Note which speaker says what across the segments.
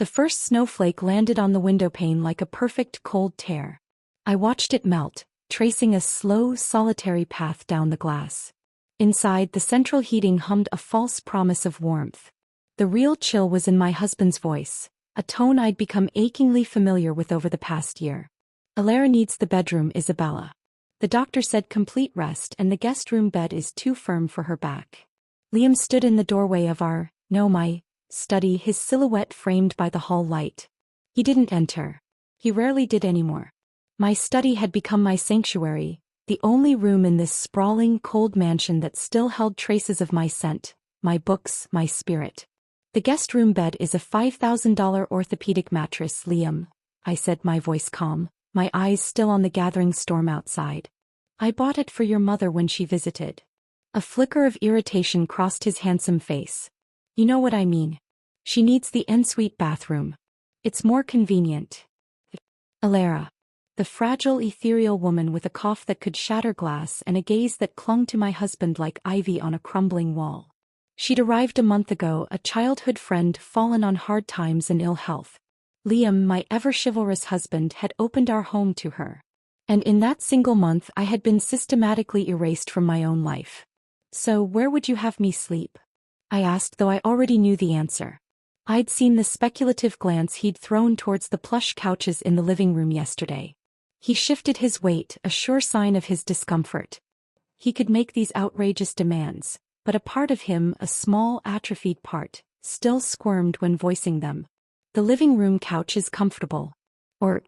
Speaker 1: The first snowflake landed on the windowpane like a perfect cold tear. I watched it melt, tracing a slow, solitary path down the glass. Inside, the central heating hummed a false promise of warmth. The real chill was in my husband's voice, a tone I'd become achingly familiar with over the past year. "Alara needs the bedroom, Isabella. The doctor said complete rest and the guest room bed is too firm for her back." Liam stood in the doorway of my study, his silhouette framed by the hall light. He didn't enter. He rarely did anymore. My study had become my sanctuary, the only room in this sprawling, cold mansion that still held traces of my scent, my books, my spirit. "The guest room bed is a $5,000 orthopedic mattress, Liam," I said, my voice calm, my eyes still on the gathering storm outside. "I bought it for your mother when she visited." A flicker of irritation crossed his handsome face. "You know what I mean. She needs the ensuite bathroom. It's more convenient." Alara. The fragile, ethereal woman with a cough that could shatter glass and a gaze that clung to my husband like ivy on a crumbling wall. She'd arrived a month ago, a childhood friend fallen on hard times and ill health. Liam, my ever-chivalrous husband, had opened our home to her. And in that single month I had been systematically erased from my own life. "So where would you have me sleep?" I asked, though I already knew the answer. I'd seen the speculative glance he'd thrown towards the plush couches in the living room yesterday. He shifted his weight, a sure sign of his discomfort. He could make these outrageous demands, but a part of him, a small, atrophied part, still squirmed when voicing them. "The living room couch is comfortable. Or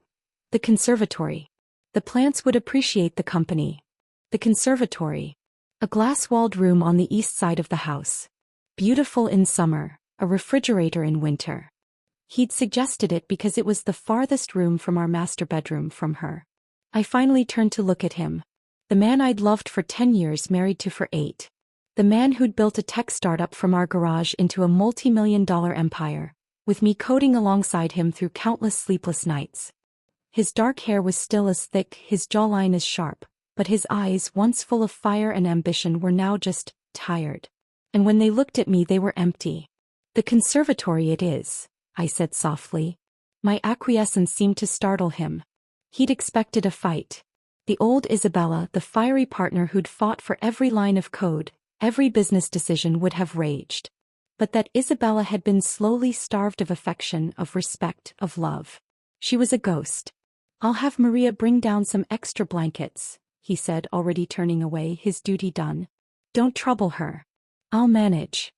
Speaker 1: the conservatory. The plants would appreciate the company." The conservatory. A glass-walled room on the east side of the house. Beautiful in summer, a refrigerator in winter. He'd suggested it because it was the farthest room from our master bedroom from her. I finally turned to look at him. The man I'd loved for 10 years, married to for 8. The man who'd built a tech startup from our garage into a multi-million-dollar empire, with me coding alongside him through countless sleepless nights. His dark hair was still as thick, his jawline as sharp, but his eyes, once full of fire and ambition, were now just tired. And when they looked at me, they were empty. "The conservatory it is," I said softly. My acquiescence seemed to startle him. He'd expected a fight. The old Isabella, the fiery partner who'd fought for every line of code, every business decision, would have raged. But that Isabella had been slowly starved of affection, of respect, of love. She was a ghost. "I'll have Maria bring down some extra blankets," he said, already turning away, his duty done. "Don't trouble her. I'll manage."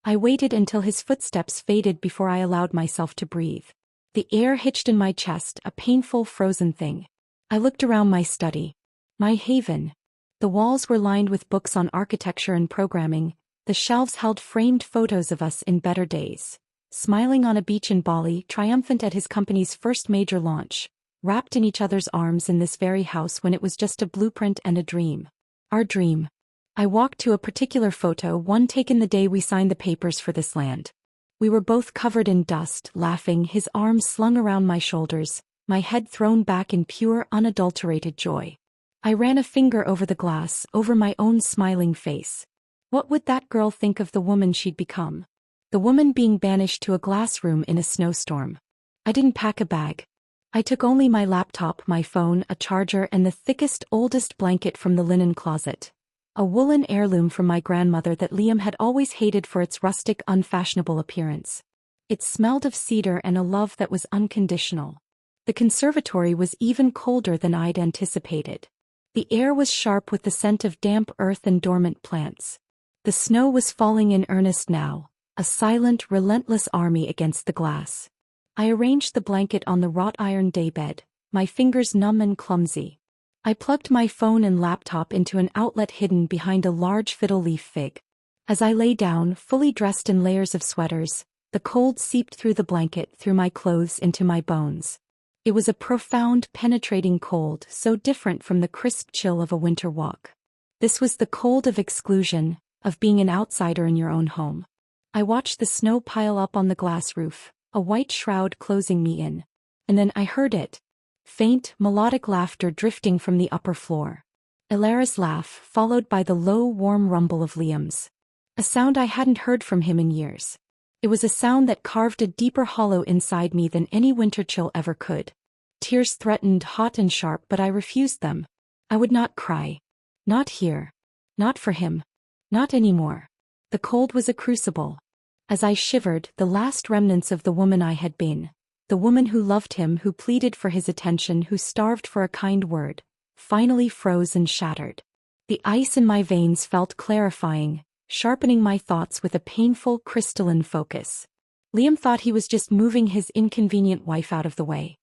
Speaker 1: I waited until his footsteps faded before I allowed myself to breathe. The air hitched in my chest, a painful, frozen thing. I looked around my study. My haven. The walls were lined with books on architecture and programming. The shelves held framed photos of us in better days. Smiling on a beach in Bali, triumphant at his company's first major launch. Wrapped in each other's arms in this very house when it was just a blueprint and a dream. Our dream. I walked to a particular photo, one taken the day we signed the papers for this land. We were both covered in dust, laughing, his arms slung around my shoulders, my head thrown back in pure, unadulterated joy. I ran a finger over the glass, over my own smiling face. What would that girl think of the woman she'd become? The woman being banished to a glass room in a snowstorm. I didn't pack a bag. I took only my laptop, my phone, a charger, and the thickest, oldest blanket from the linen closet. A woolen heirloom from my grandmother that Liam had always hated for its rustic, unfashionable appearance. It smelled of cedar and a love that was unconditional. The conservatory was even colder than I'd anticipated. The air was sharp with the scent of damp earth and dormant plants. The snow was falling in earnest now, a silent, relentless army against the glass. I arranged the blanket on the wrought iron daybed, my fingers numb and clumsy. I plugged my phone and laptop into an outlet hidden behind a large fiddle leaf fig. As I lay down, fully dressed in layers of sweaters, the cold seeped through the blanket, through my clothes, into my bones. It was a profound, penetrating cold, so different from the crisp chill of a winter walk. This was the cold of exclusion, of being an outsider in your own home. I watched the snow pile up on the glass roof, a white shroud closing me in. And then I heard it. Faint, melodic laughter drifting from the upper floor. Alara's laugh, followed by the low, warm rumble of Liam's. A sound I hadn't heard from him in years. It was a sound that carved a deeper hollow inside me than any winter chill ever could. Tears threatened, hot and sharp, but I refused them. I would not cry. Not here. Not for him. Not anymore. The cold was a crucible. As I shivered, the last remnants of the woman I had been, the woman who loved him, who pleaded for his attention, who starved for a kind word, finally froze and shattered. The ice in my veins felt clarifying, sharpening my thoughts with a painful, crystalline focus. Liam thought he was just moving his inconvenient wife out of the way.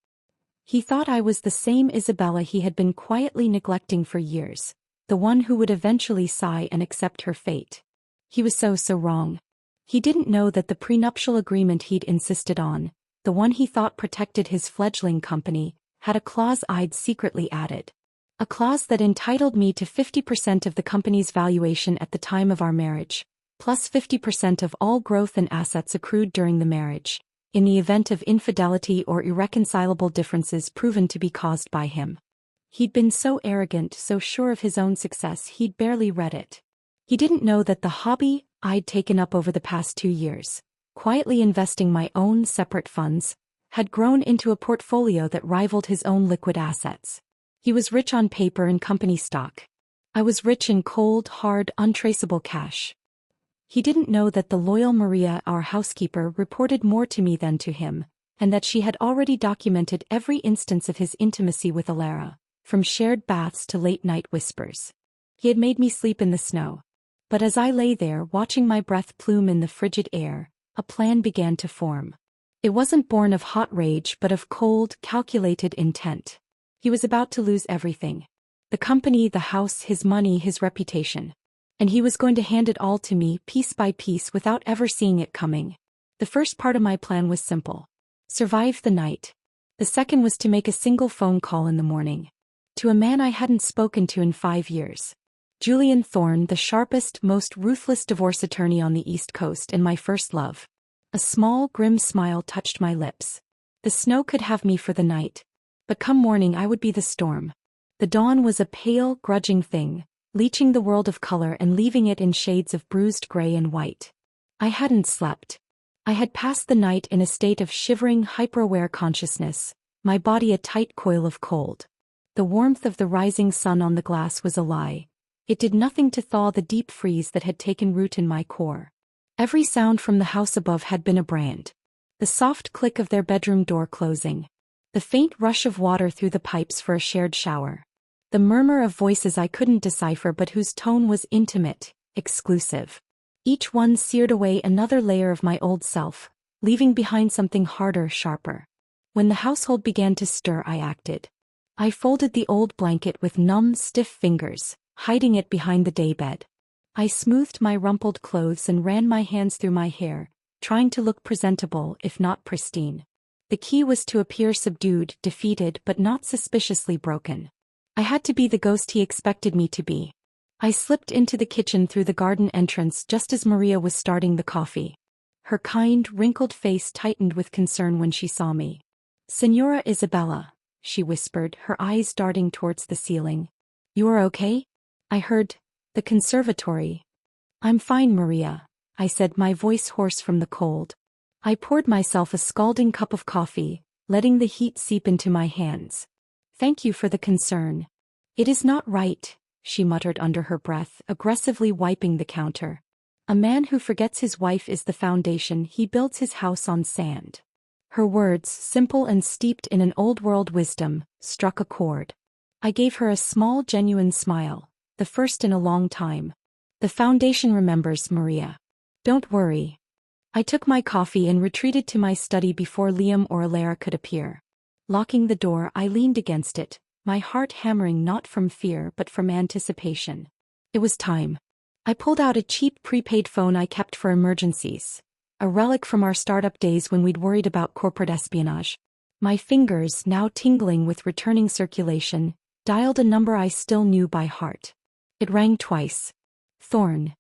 Speaker 1: He thought I was the same Isabella he had been quietly neglecting for years, the one who would eventually sigh and accept her fate. He was so wrong. He didn't know that the prenuptial agreement he'd insisted on, the one he thought protected his fledgling company, had a clause I'd secretly added. A clause that entitled me to 50% of the company's valuation at the time of our marriage, plus 50% of all growth and assets accrued during the marriage, in the event of infidelity or irreconcilable differences proven to be caused by him. He'd been so arrogant, so sure of his own success, he'd barely read it. He didn't know that the hobby I'd taken up over the past 2 years, quietly investing my own separate funds, had grown into a portfolio that rivaled his own liquid assets. He was rich on paper and company stock. I was rich in cold, hard, untraceable cash. He didn't know that the loyal Maria, our housekeeper, reported more to me than to him, and that she had already documented every instance of his intimacy with Alara, from shared baths to late-night whispers. He had made me sleep in the snow. But as I lay there watching my breath plume in the frigid air, a plan began to form. It wasn't born of hot rage but of cold, calculated intent. He was about to lose everything. The company, the house, his money, his reputation. And he was going to hand it all to me, piece by piece, without ever seeing it coming. The first part of my plan was simple. Survive the night. The second was to make a single phone call in the morning. To a man I hadn't spoken to in 5 years. Julian Thorne, the sharpest, most ruthless divorce attorney on the East Coast and my first love. A small, grim smile touched my lips. The snow could have me for the night. But come morning I would be the storm. The dawn was a pale, grudging thing, leaching the world of color and leaving it in shades of bruised gray and white. I hadn't slept. I had passed the night in a state of shivering, hyper-aware consciousness, my body a tight coil of cold. The warmth of the rising sun on the glass was a lie. It did nothing to thaw the deep freeze that had taken root in my core. Every sound from the house above had been a brand. The soft click of their bedroom door closing. The faint rush of water through the pipes for a shared shower. The murmur of voices I couldn't decipher but whose tone was intimate, exclusive. Each one seared away another layer of my old self, leaving behind something harder, sharper. When the household began to stir, I acted. I folded the old blanket with numb, stiff fingers, hiding it behind the daybed. I smoothed my rumpled clothes and ran my hands through my hair, trying to look presentable if not pristine. The key was to appear subdued, defeated but not suspiciously broken. I had to be the ghost he expected me to be. I slipped into the kitchen through the garden entrance just as Maria was starting the coffee. Her kind, wrinkled face tightened with concern when she saw me. "Senora Isabella," she whispered, her eyes darting towards the ceiling. "You are okay?" I heard, "The conservatory." "I'm fine, Maria," I said, my voice hoarse from the cold. I poured myself a scalding cup of coffee, letting the heat seep into my hands. "Thank you for the concern. It is not right," she muttered under her breath, aggressively wiping the counter. "A man who forgets his wife is the foundation he builds his house on sand." Her words, simple and steeped in an old-world wisdom, struck a chord. I gave her a small, genuine smile, the first in a long time. "The foundation remembers, Maria. Don't worry." I took my coffee and retreated to my study before Liam or Alara could appear. Locking the door, I leaned against it, my heart hammering not from fear but from anticipation. It was time. I pulled out a cheap prepaid phone I kept for emergencies, a relic from our startup days when we'd worried about corporate espionage. My fingers, now tingling with returning circulation, dialed a number I still knew by heart. It rang twice. Thorne.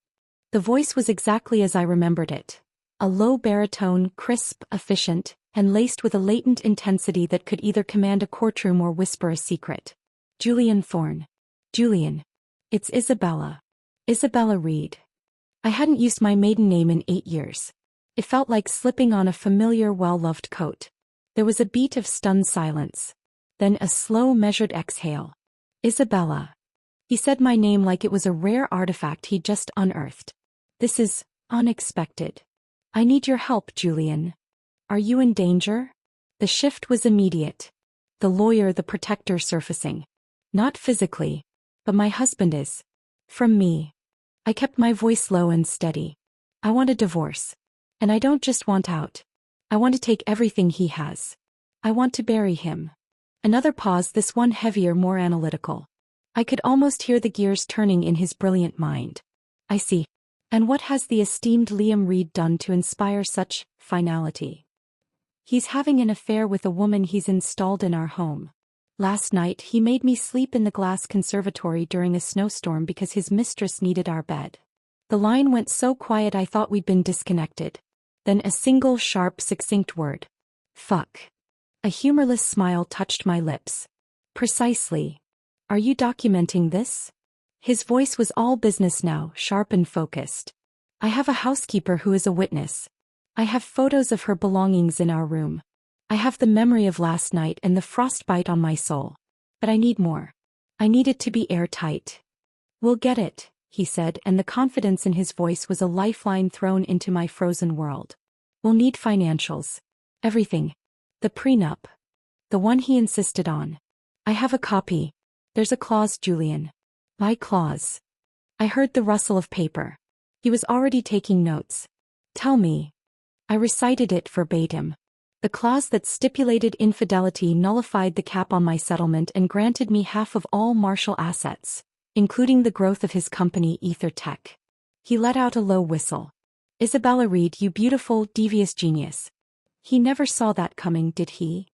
Speaker 1: The voice was exactly as I remembered it. A low baritone, crisp, efficient, and laced with a latent intensity that could either command a courtroom or whisper a secret. "Julian Thorne. Julian. It's Isabella. Isabella Reed." I hadn't used my maiden name in 8 years. It felt like slipping on a familiar, well-loved coat. There was a beat of stunned silence. Then a slow, measured exhale. Isabella. He said my name like it was a rare artifact he'd just unearthed. This is unexpected. I need your help, Julian. Are you in danger? The shift was immediate. The lawyer, the protector surfacing. Not physically, but my husband is. From me. I kept my voice low and steady. I want a divorce. And I don't just want out. I want to take everything he has. I want to bury him. Another pause, this one heavier, more analytical. I could almost hear the gears turning in his brilliant mind. I see. And what has the esteemed Liam Reed done to inspire such finality? He's having an affair with a woman he's installed in our home. Last night he made me sleep in the glass conservatory during a snowstorm because his mistress needed our bed. The line went so quiet I thought we'd been disconnected. Then a single sharp, succinct word. Fuck. A humorless smile touched my lips. Precisely. Are you documenting this? His voice was all business now, sharp and focused. I have a housekeeper who is a witness. I have photos of her belongings in our room. I have the memory of last night and the frostbite on my soul. But I need more. I need it to be airtight. We'll get it, he said, and the confidence in his voice was a lifeline thrown into my frozen world. We'll need financials. Everything. The prenup. The one he insisted on. I have a copy. There's a clause, Julian. My clause. I heard the rustle of paper. He was already taking notes. Tell me. I recited it verbatim. The clause that stipulated infidelity nullified the cap on my settlement and granted me half of all Marshall assets, including the growth of his company Ether Tech. He let out a low whistle. Isabella Reed, you beautiful, devious genius. He never saw that coming, did he?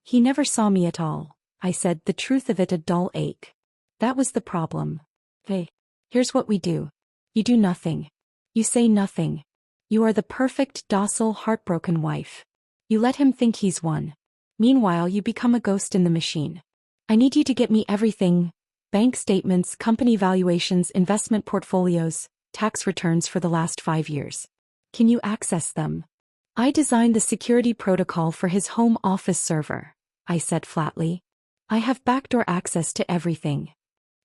Speaker 1: He never saw me at all, I said, the truth of it a dull ache. That was the problem. Hey, here's what we do. You do nothing. You say nothing. You are the perfect, docile, heartbroken wife. You let him think he's one. Meanwhile, you become a ghost in the machine. I need you to get me everything. Bank statements, company valuations, investment portfolios, tax returns for the last 5 years. Can you access them? I designed the security protocol for his home office server, I said flatly. I have backdoor access to everything.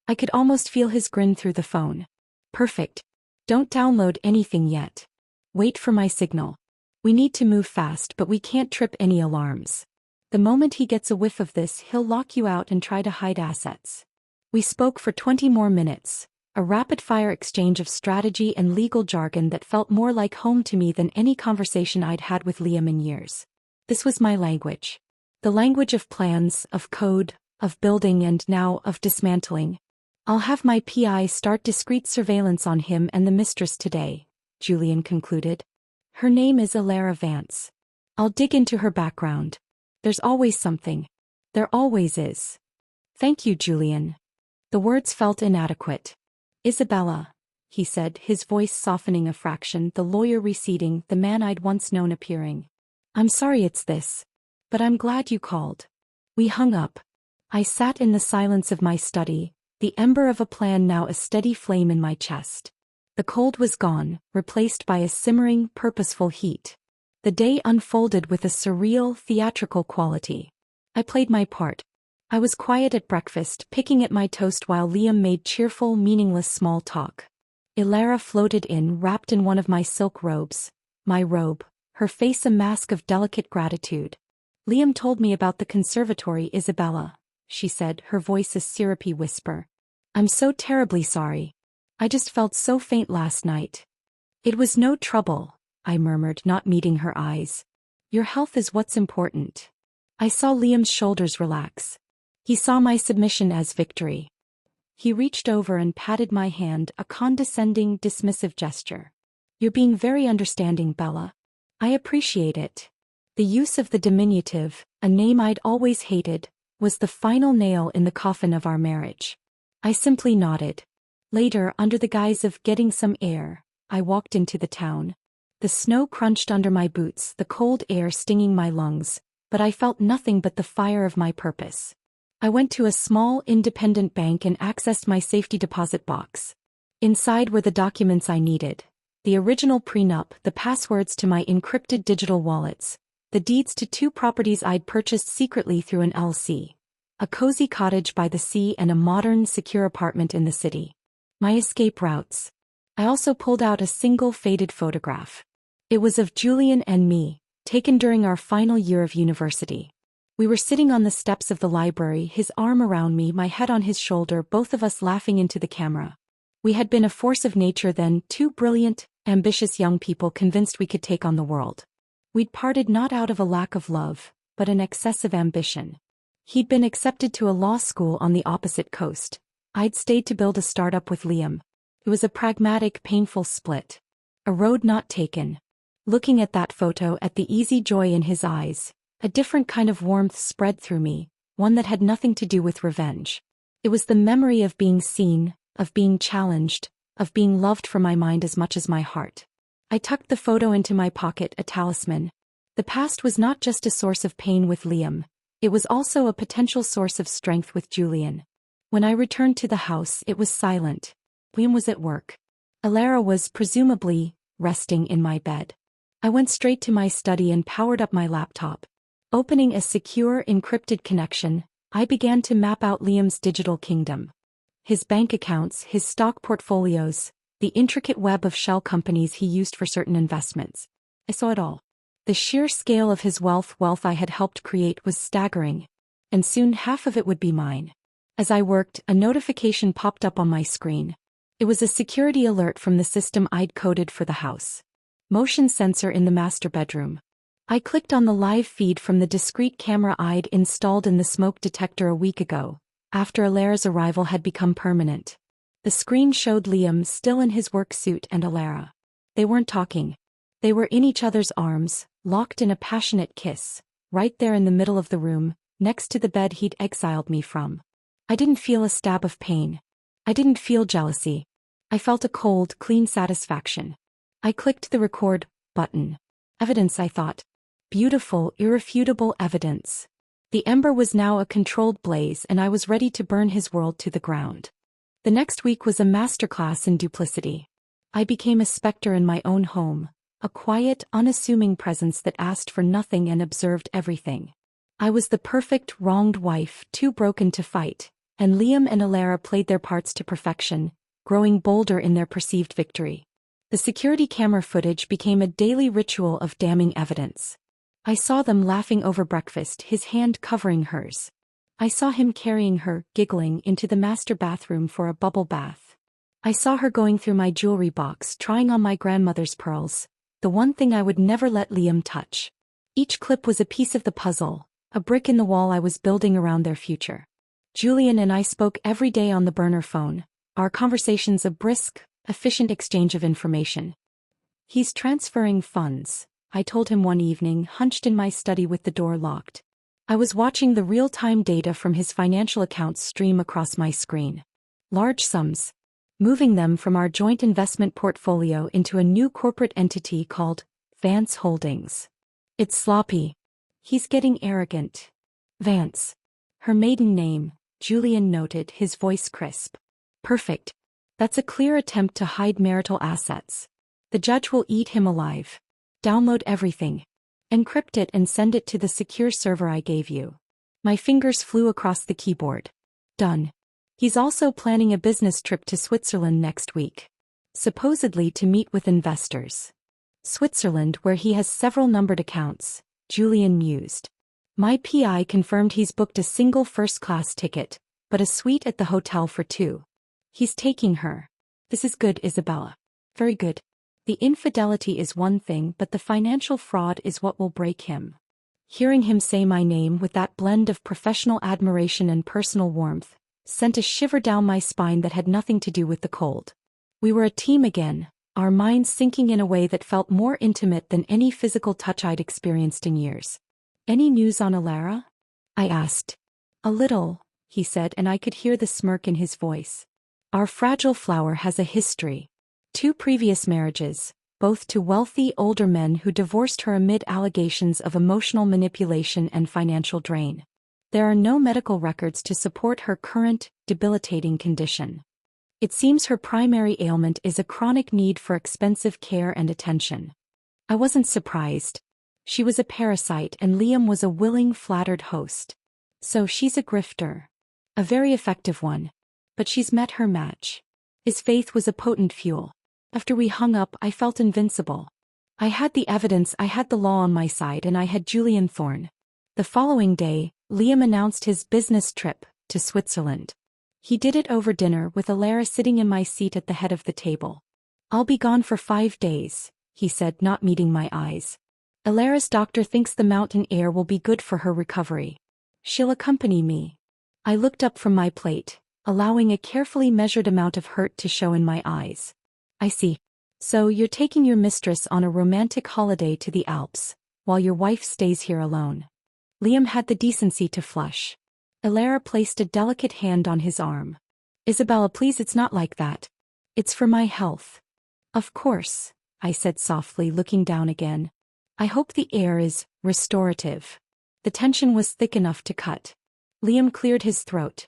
Speaker 1: I could almost feel his grin through the phone. Perfect. Don't download anything yet. Wait for my signal. We need to move fast, but we can't trip any alarms. The moment he gets a whiff of this, he'll lock you out and try to hide assets. We spoke for 20 more minutes, a rapid-fire exchange of strategy and legal jargon that felt more like home to me than any conversation I'd had with Liam in years. This was my language. The language of plans, of code, of building and now of dismantling. I'll have my PI start discreet surveillance on him and the mistress today, Julian concluded. Her name is Ilara Vance. I'll dig into her background. There's always something. There always is. Thank you, Julian. The words felt inadequate. Isabella, he said, his voice softening a fraction, the lawyer receding, the man I'd once known appearing. I'm sorry it's this. But I'm glad you called. We hung up. I sat in the silence of my study, the ember of a plan now a steady flame in my chest. The cold was gone, replaced by a simmering, purposeful heat. The day unfolded with a surreal, theatrical quality. I played my part. I was quiet at breakfast, picking at my toast while Liam made cheerful, meaningless small talk. Ilara floated in, wrapped in one of my silk robes. My robe, her face a mask of delicate gratitude. Liam told me about the conservatory, Isabella, she said, her voice a syrupy whisper. I'm so terribly sorry. I just felt so faint last night. It was no trouble, I murmured, not meeting her eyes. Your health is what's important. I saw Liam's shoulders relax. He saw my submission as victory. He reached over and patted my hand, a condescending, dismissive gesture. You're being very understanding, Bella. I appreciate it. The use of the diminutive, a name I'd always hated, was the final nail in the coffin of our marriage. I simply nodded. Later, under the guise of getting some air, I walked into the town. The snow crunched under my boots, the cold air stinging my lungs, but I felt nothing but the fire of my purpose. I went to a small, independent bank and accessed my safety deposit box. Inside were the documents I needed. the original prenup, the passwords to my encrypted digital wallets, the deeds to 2 properties I'd purchased secretly through an LC, a cozy cottage by the sea and a modern, secure apartment in the city. My escape routes. I also pulled out a single faded photograph. It was of Julian and me, taken during our final year of university. We were sitting on the steps of the library, his arm around me, my head on his shoulder, both of us laughing into the camera. We had been a force of nature then, 2 brilliant, ambitious young people convinced we could take on the world. We'd parted not out of a lack of love, but an excessive ambition. He'd been accepted to a law school on the opposite coast. I'd stayed to build a startup with Liam. It was a pragmatic, painful split. A road not taken. Looking at that photo, at the easy joy in his eyes, a different kind of warmth spread through me, one that had nothing to do with revenge. It was the memory of being seen, of being challenged, of being loved for my mind as much as my heart. I tucked the photo into my pocket, a talisman. The past was not just a source of pain with Liam, it was also a potential source of strength with Julian. When I returned to the house, it was silent. Liam was at work. Alara was, presumably, resting in my bed. I went straight to my study and powered up my laptop. Opening a secure, encrypted connection, I began to map out Liam's digital kingdom. His bank accounts, his stock portfolios, the intricate web of shell companies he used for certain investments. I saw it all. The sheer scale of his wealth I had helped create was staggering. And soon half of it would be mine. As I worked, a notification popped up on my screen. It was a security alert from the system I'd coded for the house. Motion sensor in the master bedroom. I clicked on the live feed from the discrete camera I'd installed in the smoke detector a week ago, after Alara's arrival had become permanent. The screen showed Liam still in his work suit and Alara. They weren't talking. They were in each other's arms, locked in a passionate kiss, right there in the middle of the room, next to the bed he'd exiled me from. I didn't feel a stab of pain. I didn't feel jealousy. I felt a cold, clean satisfaction. I clicked the record button. Evidence, I thought. Beautiful, irrefutable evidence. The ember was now a controlled blaze and I was ready to burn his world to the ground. The next week was a masterclass in duplicity. I became a specter in my own home, a quiet, unassuming presence that asked for nothing and observed everything. I was the perfect, wronged wife, too broken to fight, and Liam and Alara played their parts to perfection, growing bolder in their perceived victory. The security camera footage became a daily ritual of damning evidence. I saw them laughing over breakfast, his hand covering hers. I saw him carrying her, giggling, into the master bathroom for a bubble bath. I saw her going through my jewelry box, trying on my grandmother's pearls, the one thing I would never let Liam touch. Each clip was a piece of the puzzle, a brick in the wall I was building around their future. Julian and I spoke every day on the burner phone, our conversations a brisk, efficient exchange of information. "He's transferring funds," I told him one evening, hunched in my study with the door locked. I was watching the real-time data from his financial accounts stream across my screen. Large sums. Moving them from our joint investment portfolio into a new corporate entity called Vance Holdings. "It's sloppy. He's getting arrogant." Vance. Her maiden name, Julian noted, his voice crisp. "Perfect. That's a clear attempt to hide marital assets. The judge will eat him alive. Download everything. Encrypt it and send it to the secure server I gave you." My fingers flew across the keyboard. Done. He's also planning a business trip to Switzerland next week. Supposedly to meet with investors. Switzerland, where he has several numbered accounts, Julian mused. My PI confirmed he's booked a single first-class ticket, but a suite at the hotel for 2. He's taking her. This is good, Isabella. Very good. The infidelity is one thing, but the financial fraud is what will break him. Hearing him say my name with that blend of professional admiration and personal warmth sent a shiver down my spine that had nothing to do with the cold. We were a team again, our minds syncing in a way that felt more intimate than any physical touch I'd experienced in years. "Any news on Alara?" I asked. "A little," he said, and I could hear the smirk in his voice. "Our fragile flower has a history. 2 previous marriages, both to wealthy older men who divorced her amid allegations of emotional manipulation and financial drain. There are no medical records to support her current, debilitating condition. It seems her primary ailment is a chronic need for expensive care and attention. I wasn't surprised. She was a parasite and Liam was a willing, flattered host. So she's a grifter. A very effective one. But she's met her match. His faith was a potent fuel. After we hung up, I felt invincible. I had the evidence, I had the law on my side, and I had Julian Thorne. The following day, Liam announced his business trip to Switzerland. He did it over dinner with Alara sitting in my seat at the head of the table. "I'll be gone for 5 days," he said, not meeting my eyes. "Alara's doctor thinks the mountain air will be good for her recovery. She'll accompany me." I looked up from my plate, allowing a carefully measured amount of hurt to show in my eyes. "I see. So you're taking your mistress on a romantic holiday to the Alps, while your wife stays here alone." Liam had the decency to flush. Alara placed a delicate hand on his arm. "Isabella, please, it's not like that. It's for my health." "Of course," I said softly, looking down again. "I hope the air is restorative." The tension was thick enough to cut. Liam cleared his throat.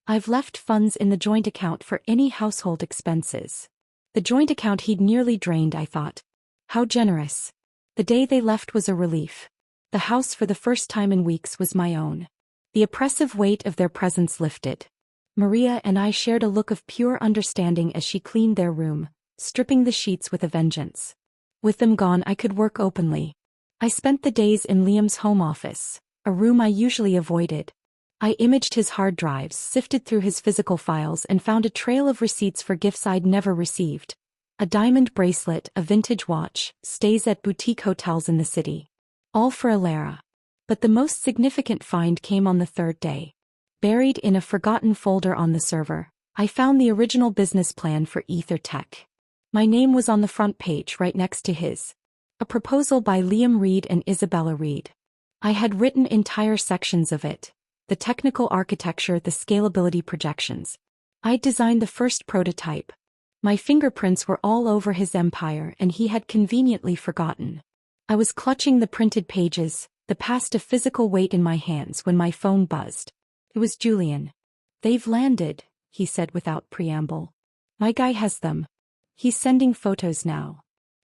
Speaker 1: "I've left funds in the joint account for any household expenses." The joint account he'd nearly drained, I thought. How generous. The day they left was a relief. The house for the first time in weeks was my own. The oppressive weight of their presence lifted. Maria and I shared a look of pure understanding as she cleaned their room, stripping the sheets with a vengeance. With them gone, I could work openly. I spent the days in Liam's home office, a room I usually avoided. I imaged his hard drives, sifted through his physical files, and found a trail of receipts for gifts I'd never received. A diamond bracelet, a vintage watch, stays at boutique hotels in the city. All for Alara. But the most significant find came on the third day. Buried in a forgotten folder on the server, I found the original business plan for Ether Tech. My name was on the front page right next to his. A proposal by Liam Reed and Isabella Reed. I had written entire sections of it. The technical architecture, the scalability projections. I'd designed the first prototype. My fingerprints were all over his empire and he had conveniently forgotten. I was clutching the printed pages, the past a physical weight in my hands, when my phone buzzed. It was Julian. "They've landed," he said without preamble. "My guy has them. He's sending photos now."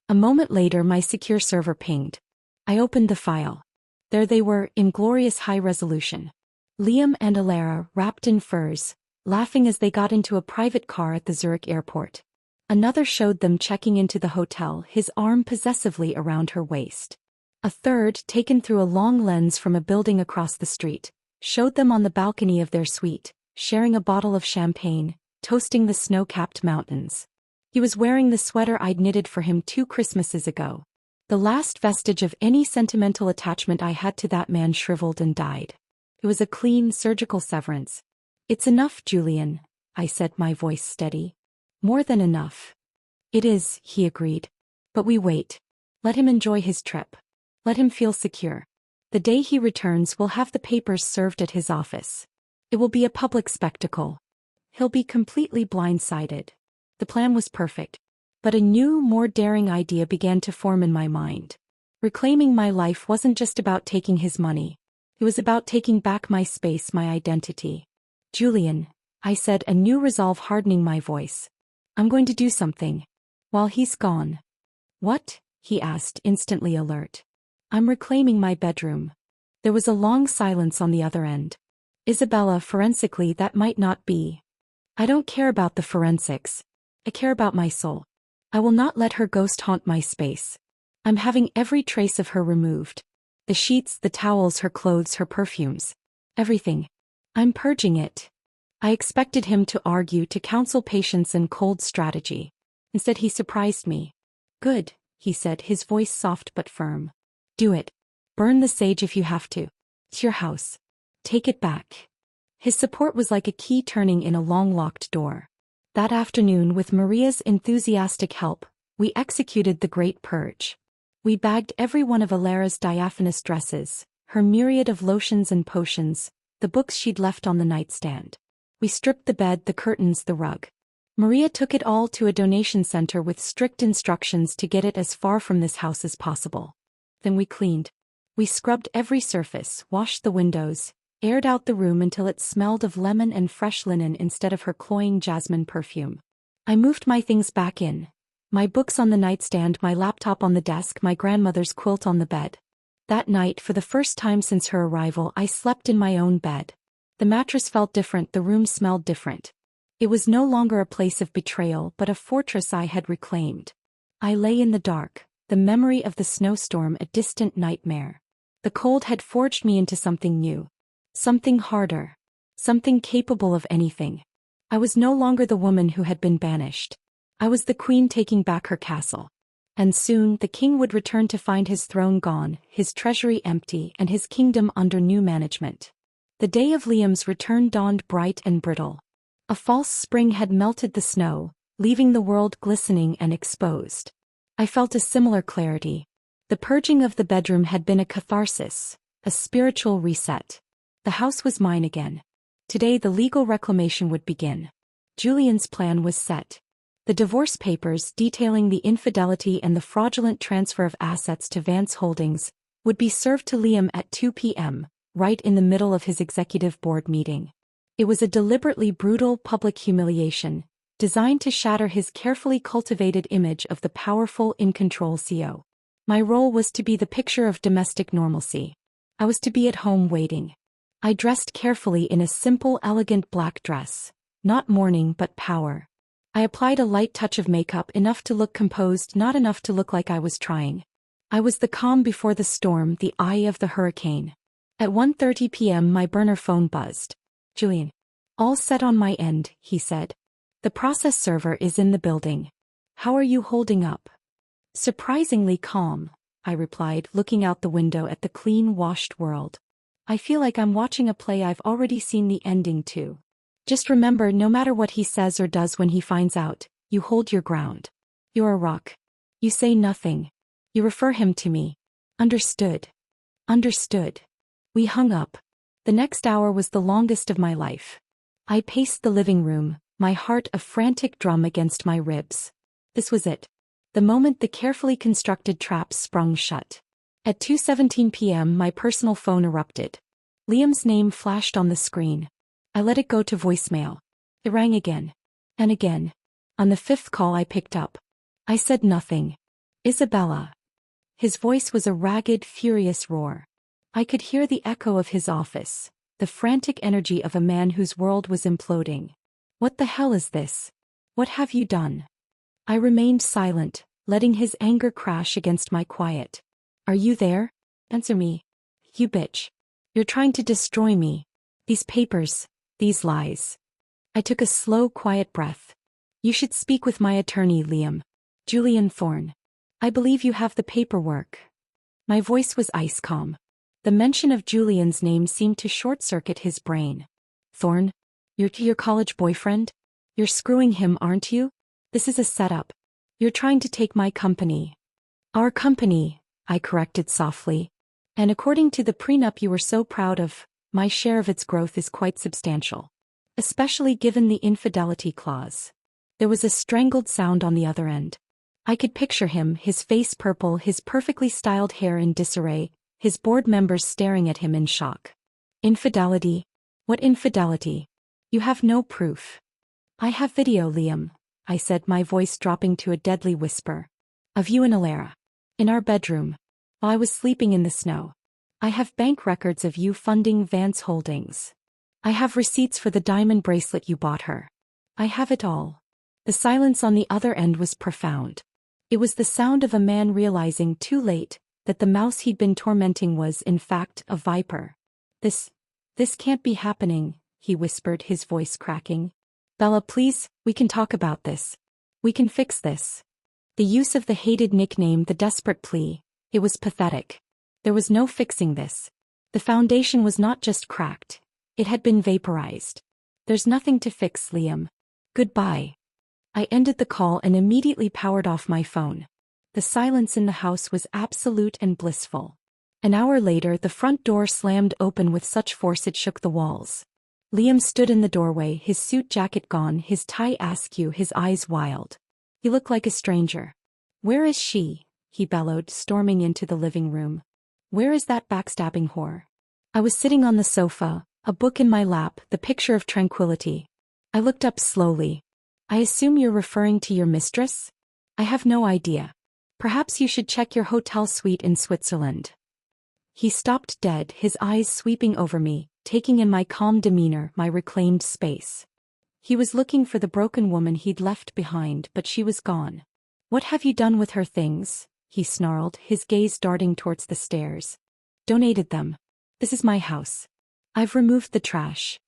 Speaker 1: A moment later, my secure server pinged. I opened the file. There they were, in glorious high resolution. Liam and Alara, wrapped in furs, laughing as they got into a private car at the Zurich airport. Another showed them checking into the hotel, his arm possessively around her waist. A third, taken through a long lens from a building across the street, showed them on the balcony of their suite, sharing a bottle of champagne, toasting the snow-capped mountains. He was wearing the sweater I'd knitted for him 2 Christmases ago. The last vestige of any sentimental attachment I had to that man shriveled and died. It was a clean, surgical severance. "It's enough, Julian," I said, my voice steady. "More than enough." "It is," he agreed. "But we wait. Let him enjoy his trip. Let him feel secure. The day he returns, we'll have the papers served at his office. It will be a public spectacle. He'll be completely blindsided." The plan was perfect. But a new, more daring idea began to form in my mind. Reclaiming my life wasn't just about taking his money. It was about taking back my space, my identity. "Julian," I said, a new resolve hardening my voice. "I'm going to do something. While he's gone." "What?" he asked, instantly alert. "I'm reclaiming my bedroom." There was a long silence on the other end. "Isabella, forensically that might not be." "I don't care about the forensics. I care about my soul. I will not let her ghost haunt my space. I'm having every trace of her removed. The sheets, the towels, her clothes, her perfumes. Everything. I'm purging it." I expected him to argue, to counsel patience and cold strategy. Instead, he surprised me. "Good," he said, his voice soft but firm. "Do it. Burn the sage if you have to. It's your house. Take it back." His support was like a key turning in a long-locked door. That afternoon, with Maria's enthusiastic help, we executed the Great Purge. We bagged every one of Alara's diaphanous dresses, her myriad of lotions and potions, the books she'd left on the nightstand. We stripped the bed, the curtains, the rug. Maria took it all to a donation center with strict instructions to get it as far from this house as possible. Then we cleaned. We scrubbed every surface, washed the windows, aired out the room until it smelled of lemon and fresh linen instead of her cloying jasmine perfume. I moved my things back in. My books on the nightstand, my laptop on the desk, my grandmother's quilt on the bed. That night, for the first time since her arrival, I slept in my own bed. The mattress felt different, the room smelled different. It was no longer a place of betrayal but a fortress I had reclaimed. I lay in the dark, the memory of the snowstorm a distant nightmare. The cold had forged me into something new. Something harder. Something capable of anything. I was no longer the woman who had been banished. I was the queen taking back her castle. And soon the king would return to find his throne gone, his treasury empty, and his kingdom under new management. The day of Liam's return dawned bright and brittle. A false spring had melted the snow, leaving the world glistening and exposed. I felt a similar clarity. The purging of the bedroom had been a catharsis, a spiritual reset. The house was mine again. Today the legal reclamation would begin. Julian's plan was set. The divorce papers detailing the infidelity and the fraudulent transfer of assets to Vance Holdings would be served to Liam at 2 p.m., right in the middle of his executive board meeting. It was a deliberately brutal public humiliation, designed to shatter his carefully cultivated image of the powerful, in-control CEO. My role was to be the picture of domestic normalcy. I was to be at home waiting. I dressed carefully in a simple, elegant black dress. Not mourning but power. I applied a light touch of makeup, enough to look composed, not enough to look like I was trying. I was the calm before the storm, the eye of the hurricane. At 1:30 p.m. my burner phone buzzed. Julian. All set on my end, he said. The process server is in the building. How are you holding up? Surprisingly calm, I replied, looking out the window at the clean, washed world. I feel like I'm watching a play I've already seen the ending to. Just remember, no matter what he says or does when he finds out, you hold your ground. You're a rock. You say nothing. You refer him to me. Understood. Understood. We hung up. The next hour was the longest of my life. I paced the living room, my heart a frantic drum against my ribs. This was it. The moment the carefully constructed traps sprung shut. At 2:17 p.m. my personal phone erupted. Liam's name flashed on the screen. I let it go to voicemail. It rang again. And again. On the fifth call I picked up. I said nothing. Isabella. His voice was a ragged, furious roar. I could hear the echo of his office, the frantic energy of a man whose world was imploding. What the hell is this? What have you done? I remained silent, letting his anger crash against my quiet. Are you there? Answer me. You bitch. You're trying to destroy me. These papers. These lies. I took a slow, quiet breath. You should speak with my attorney, Liam. Julian Thorne. I believe you have the paperwork. My voice was ice calm. The mention of Julian's name seemed to short-circuit his brain. Thorne? You're your college boyfriend? You're screwing him, aren't you? This is a setup. You're trying to take my company. Our company, I corrected softly. And according to the prenup you were so proud of, my share of its growth is quite substantial. Especially given the infidelity clause. There was a strangled sound on the other end. I could picture him, his face purple, his perfectly styled hair in disarray, his board members staring at him in shock. Infidelity? What infidelity? You have no proof. I have video, Liam, I said, my voice dropping to a deadly whisper. Of you and Alara. In our bedroom. While I was sleeping in the snow. I have bank records of you funding Vance Holdings. I have receipts for the diamond bracelet you bought her. I have it all. The silence on the other end was profound. It was the sound of a man realizing too late that the mouse he'd been tormenting was, in fact, a viper. This can't be happening, he whispered, his voice cracking. Bella, please, we can talk about this. We can fix this. The use of the hated nickname, the desperate plea, it was pathetic. There was no fixing this. The foundation was not just cracked. It had been vaporized. There's nothing to fix, Liam. Goodbye. I ended the call and immediately powered off my phone. The silence in the house was absolute and blissful. An hour later, the front door slammed open with such force it shook the walls. Liam stood in the doorway, his suit jacket gone, his tie askew, his eyes wild. He looked like a stranger. Where is she? He bellowed, storming into the living room. Where is that backstabbing whore? I was sitting on the sofa, a book in my lap, the picture of tranquility. I looked up slowly. I assume you're referring to your mistress? I have no idea. Perhaps you should check your hotel suite in Switzerland. He stopped dead, his eyes sweeping over me, taking in my calm demeanor, my reclaimed space. He was looking for the broken woman he'd left behind, but she was gone. What have you done with her things? He snarled, his gaze darting towards the stairs. Donated them. This is my house. I've removed the trash.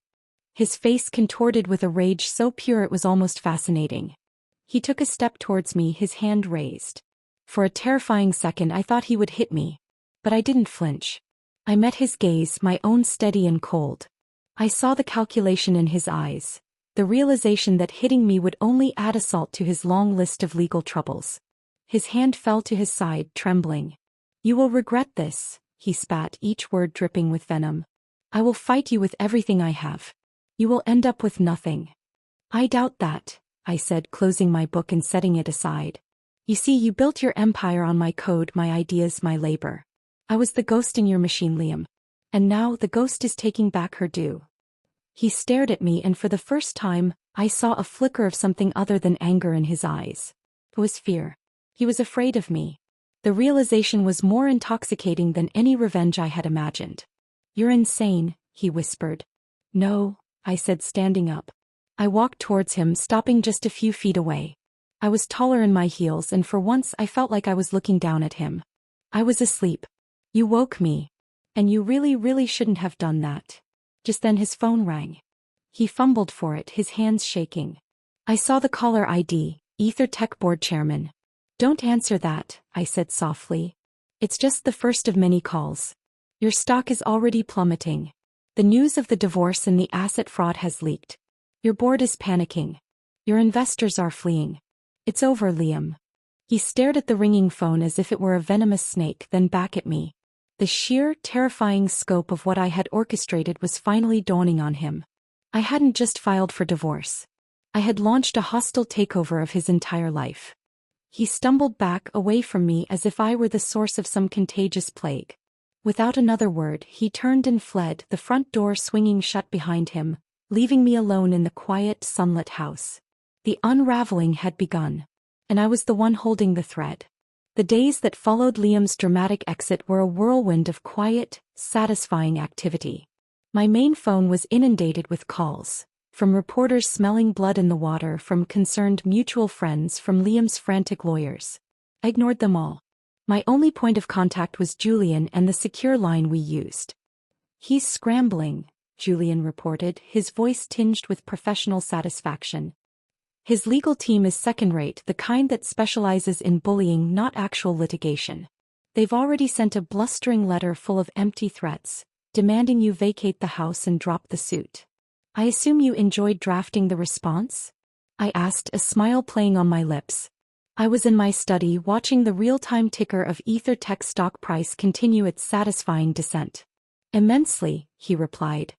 Speaker 1: His face contorted with a rage so pure it was almost fascinating. He took a step towards me, his hand raised. For a terrifying second I thought he would hit me. But I didn't flinch. I met his gaze, my own steady and cold. I saw the calculation in his eyes, the realization that hitting me would only add assault to his long list of legal troubles. His hand fell to his side, trembling. You will regret this, he spat, each word dripping with venom. I will fight you with everything I have. You will end up with nothing. I doubt that, I said, closing my book and setting it aside. You see, you built your empire on my code, my ideas, my labor. I was the ghost in your machine, Liam. And now the ghost is taking back her due. He stared at me, and for the first time, I saw a flicker of something other than anger in his eyes. It was fear. He was afraid of me. The realization was more intoxicating than any revenge I had imagined. You're insane, he whispered. No, I said, standing up. I walked towards him, stopping just a few feet away. I was taller in my heels, and for once I felt like I was looking down at him. I was asleep. You woke me. And you really shouldn't have done that. Just then his phone rang. He fumbled for it, his hands shaking. I saw the caller ID, Ether Tech Board Chairman. Don't answer that, I said softly. It's just the first of many calls. Your stock is already plummeting. The news of the divorce and the asset fraud has leaked. Your board is panicking. Your investors are fleeing. It's over, Liam. He stared at the ringing phone as if it were a venomous snake, then back at me. The sheer, terrifying scope of what I had orchestrated was finally dawning on him. I hadn't just filed for divorce. I had launched a hostile takeover of his entire life. He stumbled back away from me as if I were the source of some contagious plague. Without another word, he turned and fled, the front door swinging shut behind him, leaving me alone in the quiet, sunlit house. The unraveling had begun. And I was the one holding the thread. The days that followed Liam's dramatic exit were a whirlwind of quiet, satisfying activity. My main phone was inundated with calls, from reporters smelling blood in the water, from concerned mutual friends, from Liam's frantic lawyers. I ignored them all. My only point of contact was Julian and the secure line we used. He's scrambling, Julian reported, his voice tinged with professional satisfaction. His legal team is second-rate, the kind that specializes in bullying, not actual litigation. They've already sent a blustering letter full of empty threats, demanding you vacate the house and drop the suit. I assume you enjoyed drafting the response? I asked, a smile playing on my lips. I was in my study watching the real-time ticker of EtherTech stock price continue its satisfying descent. Immensely, he replied.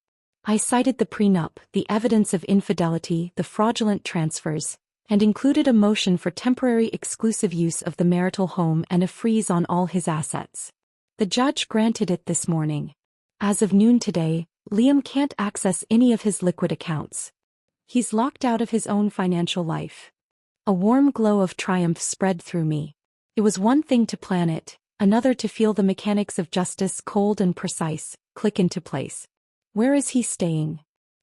Speaker 1: I cited the prenup, the evidence of infidelity, the fraudulent transfers, and included a motion for temporary exclusive use of the marital home and a freeze on all his assets. The judge granted it this morning. As of noon today, Liam can't access any of his liquid accounts. He's locked out of his own financial life. A warm glow of triumph spread through me. It was one thing to plan it, another to feel the mechanics of justice, cold and precise, click into place. Where is he staying?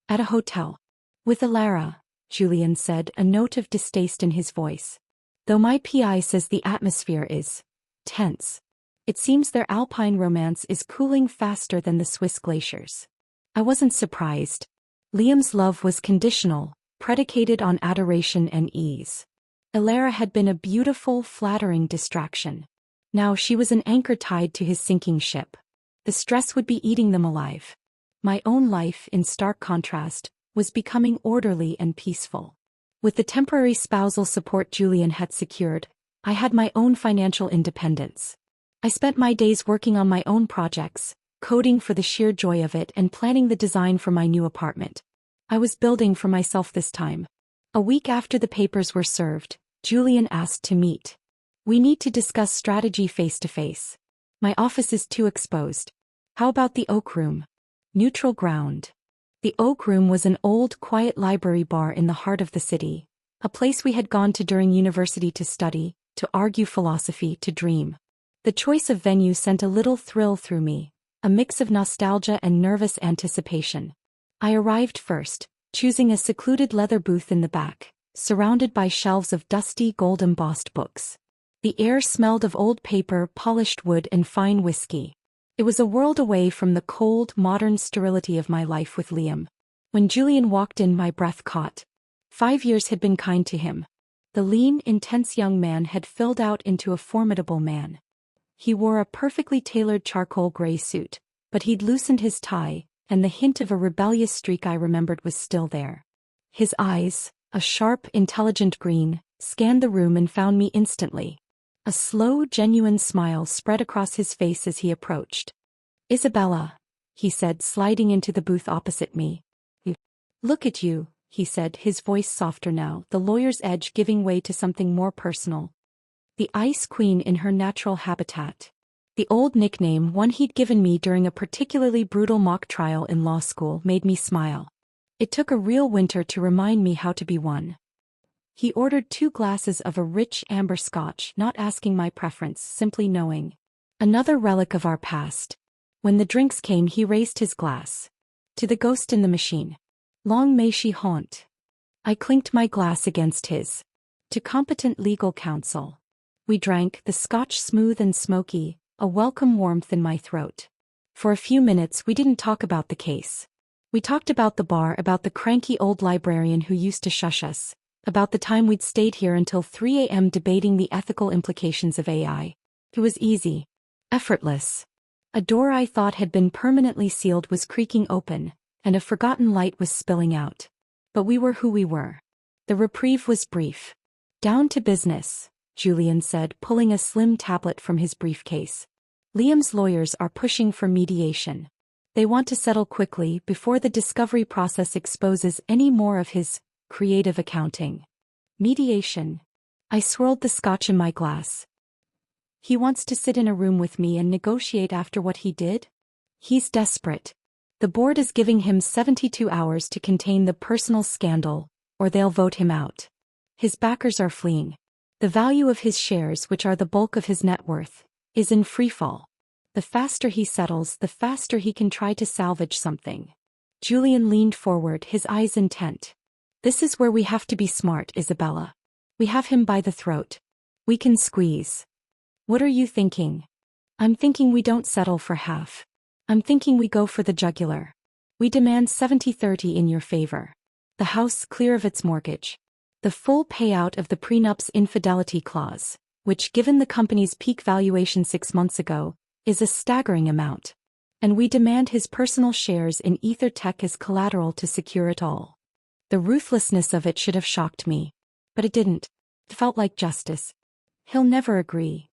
Speaker 1: At a hotel. With Alara, Julian said, a note of distaste in his voice. Though my PI says the atmosphere is tense. It seems their alpine romance is cooling faster than the Swiss glaciers. I wasn't surprised. Liam's love was conditional, predicated on adoration and ease. Alara had been a beautiful, flattering distraction. Now she was an anchor tied to his sinking ship. The stress would be eating them alive. My own life, in stark contrast, was becoming orderly and peaceful. With the temporary spousal support Julian had secured, I had my own financial independence. I spent my days working on my own projects, coding for the sheer joy of it and planning the design for my new apartment. I was building for myself this time. A week after the papers were served, Julian asked to meet. We need to discuss strategy face to face. My office is too exposed. How about the Oak Room? Neutral ground. The Oak Room was an old, quiet library bar in the heart of the city, A place we had gone to during university to study, to argue philosophy, to dream. The choice of venue sent a little thrill through me, a mix of nostalgia and nervous anticipation. I arrived first, choosing a secluded leather booth in the back, surrounded by shelves of dusty gold-embossed books. The air smelled of old paper, polished wood, and fine whiskey. It was a world away from the cold, modern sterility of my life with Liam. When Julian walked in, my breath caught. 5 years had been kind to him. The lean, intense young man had filled out into a formidable man. He wore a perfectly tailored charcoal gray suit, but he'd loosened his tie, and the hint of a rebellious streak I remembered was still there. His eyes, a sharp, intelligent green, scanned the room and found me instantly. A slow, genuine smile spread across his face as he approached. "Isabella," he said, sliding into the booth opposite me. "Look at you," he said, his voice softer now, the lawyer's edge giving way to something more personal. "The Ice Queen in her natural habitat." The old nickname, one he'd given me during a particularly brutal mock trial in law school, made me smile. It took a real winter to remind me how to be one. He ordered 2 glasses of a rich amber scotch, not asking my preference, simply knowing. Another relic of our past. When the drinks came, he raised his glass. "To the ghost in the machine. Long may she haunt." I clinked my glass against his. "To competent legal counsel." We drank, the scotch smooth and smoky, a welcome warmth in my throat. For a few minutes we didn't talk about the case. We talked about the bar, about the cranky old librarian who used to shush us, about the time we'd stayed here until 3 a.m. debating the ethical implications of AI. It was easy. Effortless. A door I thought had been permanently sealed was creaking open, and a forgotten light was spilling out. But we were who we were. The reprieve was brief. "Down to business," Julian said, pulling a slim tablet from his briefcase. "Liam's lawyers are pushing for mediation. They want to settle quickly before the discovery process exposes any more of his creative accounting." Mediation. I swirled the scotch in my glass. "He wants to sit in a room with me and negotiate after what he did? He's desperate. The board is giving him 72 hours to contain the personal scandal, or they'll vote him out. His backers are fleeing. The value of his shares, which are the bulk of his net worth, is in freefall. The faster he settles, the faster he can try to salvage something." Julian leaned forward, his eyes intent. "This is where we have to be smart, Isabella. We have him by the throat. We can squeeze." "What are you thinking?" "I'm thinking we don't settle for half. I'm thinking we go for the jugular. We demand 70-30 in your favor. The house clear of its mortgage. The full payout of the prenup's infidelity clause, which, given the company's peak valuation 6 months ago, is a staggering amount. And we demand his personal shares in Ether Tech as collateral to secure it all." The ruthlessness of it should have shocked me. But it didn't. It felt like justice. "He'll never agree."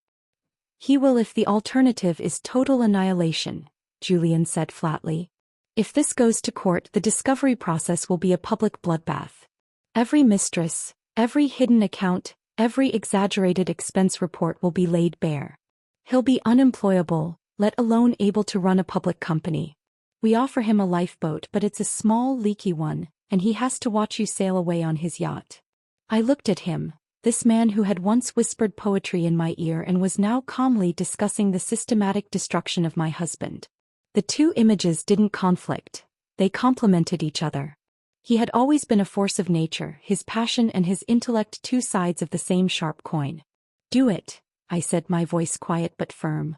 Speaker 1: "He will if the alternative is total annihilation," Julian said flatly. "If this goes to court, the discovery process will be a public bloodbath. Every mistress, every hidden account, every exaggerated expense report will be laid bare. He'll be unemployable, let alone able to run a public company. We offer him a lifeboat, but it's a small, leaky one, and he has to watch you sail away on his yacht." I looked at him, this man who had once whispered poetry in my ear and was now calmly discussing the systematic destruction of my husband. The 2 images didn't conflict. They complemented each other. He had always been a force of nature, his passion and his intellect 2 sides of the same sharp coin. "Do it," I said, my voice quiet but firm.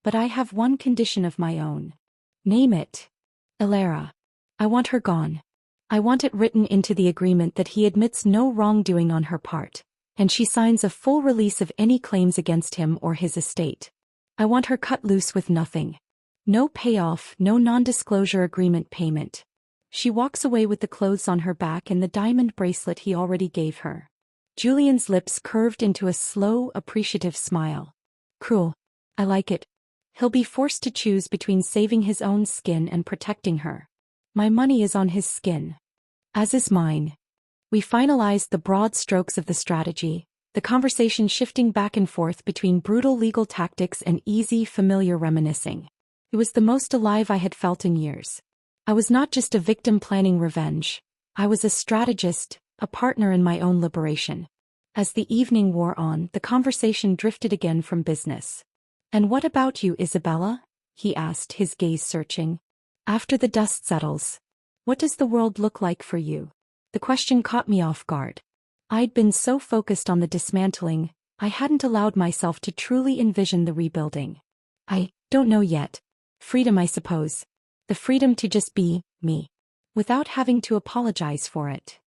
Speaker 1: "But I have one condition of my own." "Name it." "Elara. I want her gone. I want it written into the agreement that he admits no wrongdoing on her part, and she signs a full release of any claims against him or his estate. I want her cut loose with nothing. No payoff, no non-disclosure agreement payment. She walks away with the clothes on her back and the diamond bracelet he already gave her." Julian's lips curved into a slow, appreciative smile. "Cruel. I like it. He'll be forced to choose between saving his own skin and protecting her. My money is on his skin. As is mine." We finalized the broad strokes of the strategy, the conversation shifting back and forth between brutal legal tactics and easy, familiar reminiscing. It was the most alive I had felt in years. I was not just a victim planning revenge. I was a strategist, a partner in my own liberation. As the evening wore on, the conversation drifted again from business. "And what about you, Isabella?" he asked, his gaze searching. "After the dust settles, what does the world look like for you?" The question caught me off guard. I'd been so focused on the dismantling, I hadn't allowed myself to truly envision the rebuilding. "I don't know yet. Freedom, I suppose. The freedom to just be me, without having to apologize for it."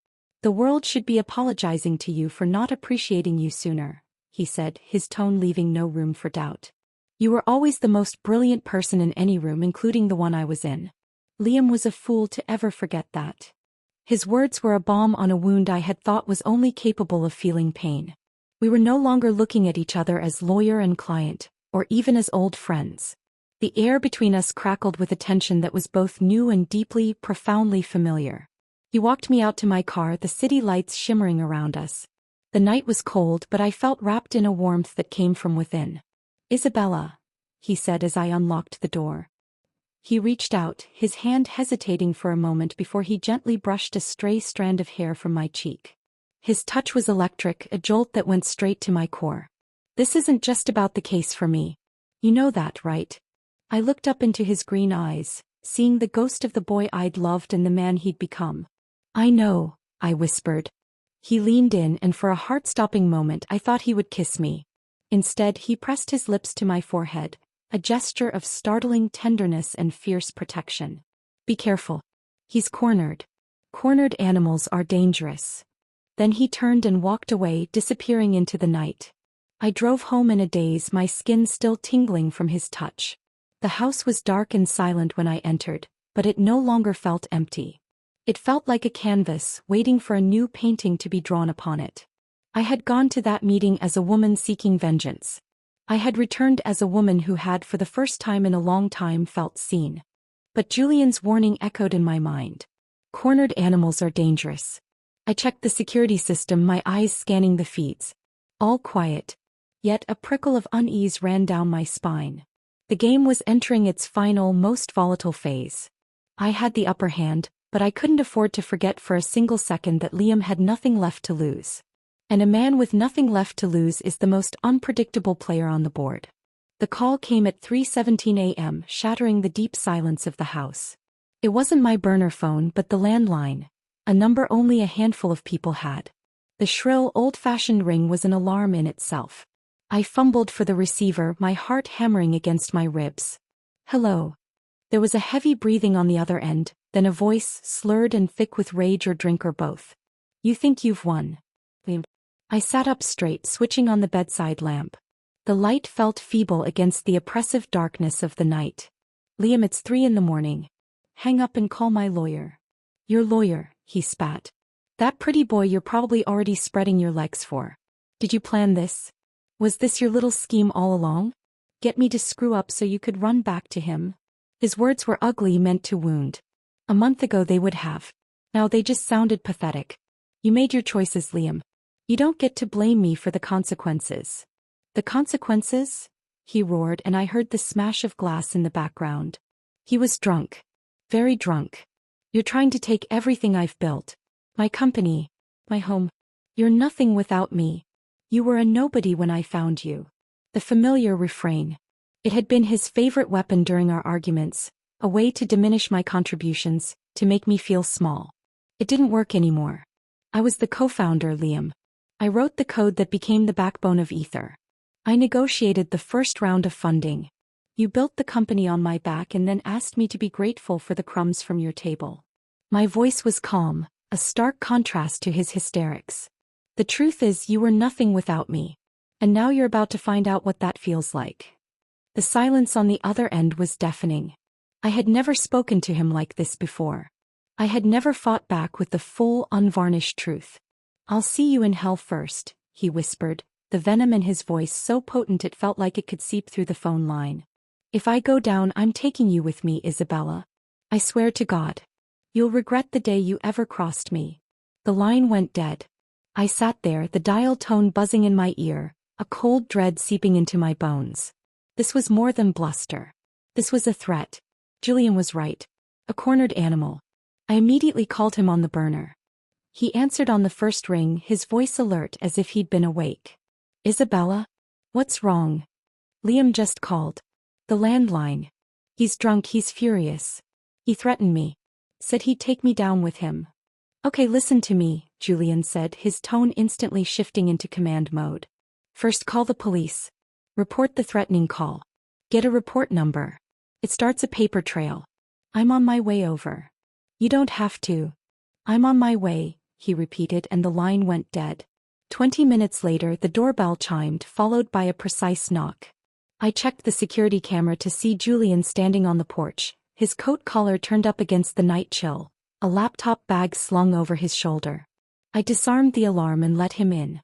Speaker 1: "The world should be apologizing to you for not appreciating you sooner," he said, his tone leaving no room for doubt. "You were always the most brilliant person in any room, including the one I was in." Liam was a fool to ever forget that. His words were a balm on a wound I had thought was only capable of feeling pain. We were no longer looking at each other as lawyer and client, or even as old friends. The air between us crackled with a tension that was both new and deeply, profoundly familiar. He walked me out to my car, the city lights shimmering around us. The night was cold, but I felt wrapped in a warmth that came from within. "Isabella," he said as I unlocked the door. He reached out, his hand hesitating for a moment before he gently brushed a stray strand of hair from my cheek. His touch was electric, a jolt that went straight to my core. "This isn't just about the case for me. You know that, right?" I looked up into his green eyes, seeing the ghost of the boy I'd loved and the man he'd become. "I know," I whispered. He leaned in, and for a heart-stopping moment I thought he would kiss me. Instead, he pressed his lips to my forehead, a gesture of startling tenderness and fierce protection. "Be careful. He's cornered. Cornered animals are dangerous." Then he turned and walked away, disappearing into the night. I drove home in a daze, my skin still tingling from his touch. The house was dark and silent when I entered, but it no longer felt empty. It felt like a canvas, waiting for a new painting to be drawn upon it. I had gone to that meeting as a woman seeking vengeance. I had returned as a woman who had, for the first time in a long time, felt seen. But Julian's warning echoed in my mind. Cornered animals are dangerous. I checked the security system, my eyes scanning the feeds. All quiet. Yet a prickle of unease ran down my spine. The game was entering its final, most volatile phase. I had the upper hand, but I couldn't afford to forget for a single second that Liam had nothing left to lose. And a man with nothing left to lose is the most unpredictable player on the board. The call came at 3:17 a.m., shattering the deep silence of the house. It wasn't my burner phone but the landline, a number only a handful of people had. The shrill, old-fashioned ring was an alarm in itself. I fumbled for the receiver, my heart hammering against my ribs. "Hello." There was a heavy breathing on the other end, then a voice, slurred and thick with rage or drink or both. "You think you've won, Liam?" I sat up straight, switching on the bedside lamp. The light felt feeble against the oppressive darkness of the night. "Liam, it's 3 a.m. Hang up and call my lawyer." "Your lawyer," he spat. "That pretty boy you're probably already spreading your legs for. Did you plan this? Was this your little scheme all along? Get me to screw up so you could run back to him?" His words were ugly, meant to wound. A month ago they would have. Now they just sounded pathetic. "You made your choices, Liam. You don't get to blame me for the consequences." "The consequences?" he roared, and I heard the smash of glass in the background. He was drunk. Very drunk. "You're trying to take everything I've built. My company. My home. You're nothing without me. You were a nobody when I found you." The familiar refrain. It had been his favorite weapon during our arguments, a way to diminish my contributions, to make me feel small. It didn't work anymore. I was the co-founder, Liam. I wrote the code that became the backbone of Ether. I negotiated the first round of funding. You built the company on my back and then asked me to be grateful for the crumbs from your table. My voice was calm, a stark contrast to his hysterics. "The truth is, you were nothing without me. And now you're about to find out what that feels like." The silence on the other end was deafening. I had never spoken to him like this before. I had never fought back with the full, unvarnished truth. "I'll see you in hell first," he whispered, the venom in his voice so potent it felt like it could seep through the phone line. "If I go down, I'm taking you with me, Isabella. I swear to God. You'll regret the day you ever crossed me." The line went dead. I sat there, the dial tone buzzing in my ear, a cold dread seeping into my bones. This was more than bluster. This was a threat. Julian was right. A cornered animal. I immediately called him on the burner. He answered on the first ring, his voice alert as if he'd been awake. Isabella? What's wrong? Liam just called. The landline. He's drunk, he's furious. He threatened me. Said he'd take me down with him. Okay, listen to me, Julian said, his tone instantly shifting into command mode. First, call the police. Report the threatening call. Get a report number. It starts a paper trail. I'm on my way over. You don't have to. I'm on my way, he repeated, and the line went dead. 20 minutes later, the doorbell chimed, followed by a precise knock. I checked the security camera to see Julian standing on the porch, his coat collar turned up against the night chill, a laptop bag slung over his shoulder. I disarmed the alarm and let him in.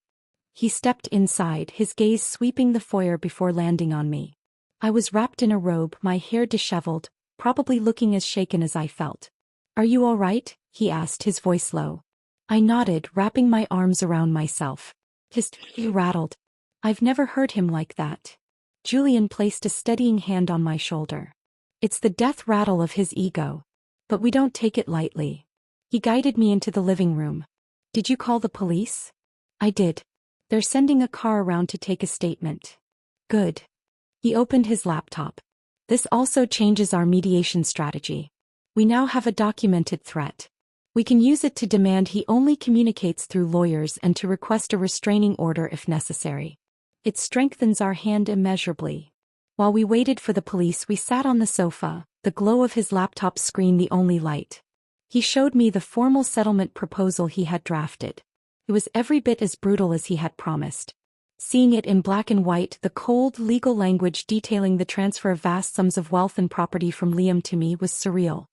Speaker 1: He stepped inside, his gaze sweeping the foyer before landing on me. I was wrapped in a robe, my hair disheveled, probably looking as shaken as I felt. Are you all right? He asked, his voice low. I nodded, wrapping my arms around myself. He rattled. I've never heard him like that. Julian placed a steadying hand on my shoulder. It's the death rattle of his ego. But we don't take it lightly. He guided me into the living room. Did you call the police? I did. They're sending a car around to take a statement. Good. He opened his laptop. This also changes our mediation strategy. We now have a documented threat. We can use it to demand he only communicates through lawyers and to request a restraining order if necessary. It strengthens our hand immeasurably. While we waited for the police, we sat on the sofa, the glow of his laptop screen the only light. He showed me the formal settlement proposal he had drafted. It was every bit as brutal as he had promised. Seeing it in black and white, the cold legal language detailing the transfer of vast sums of wealth and property from Liam to me was surreal.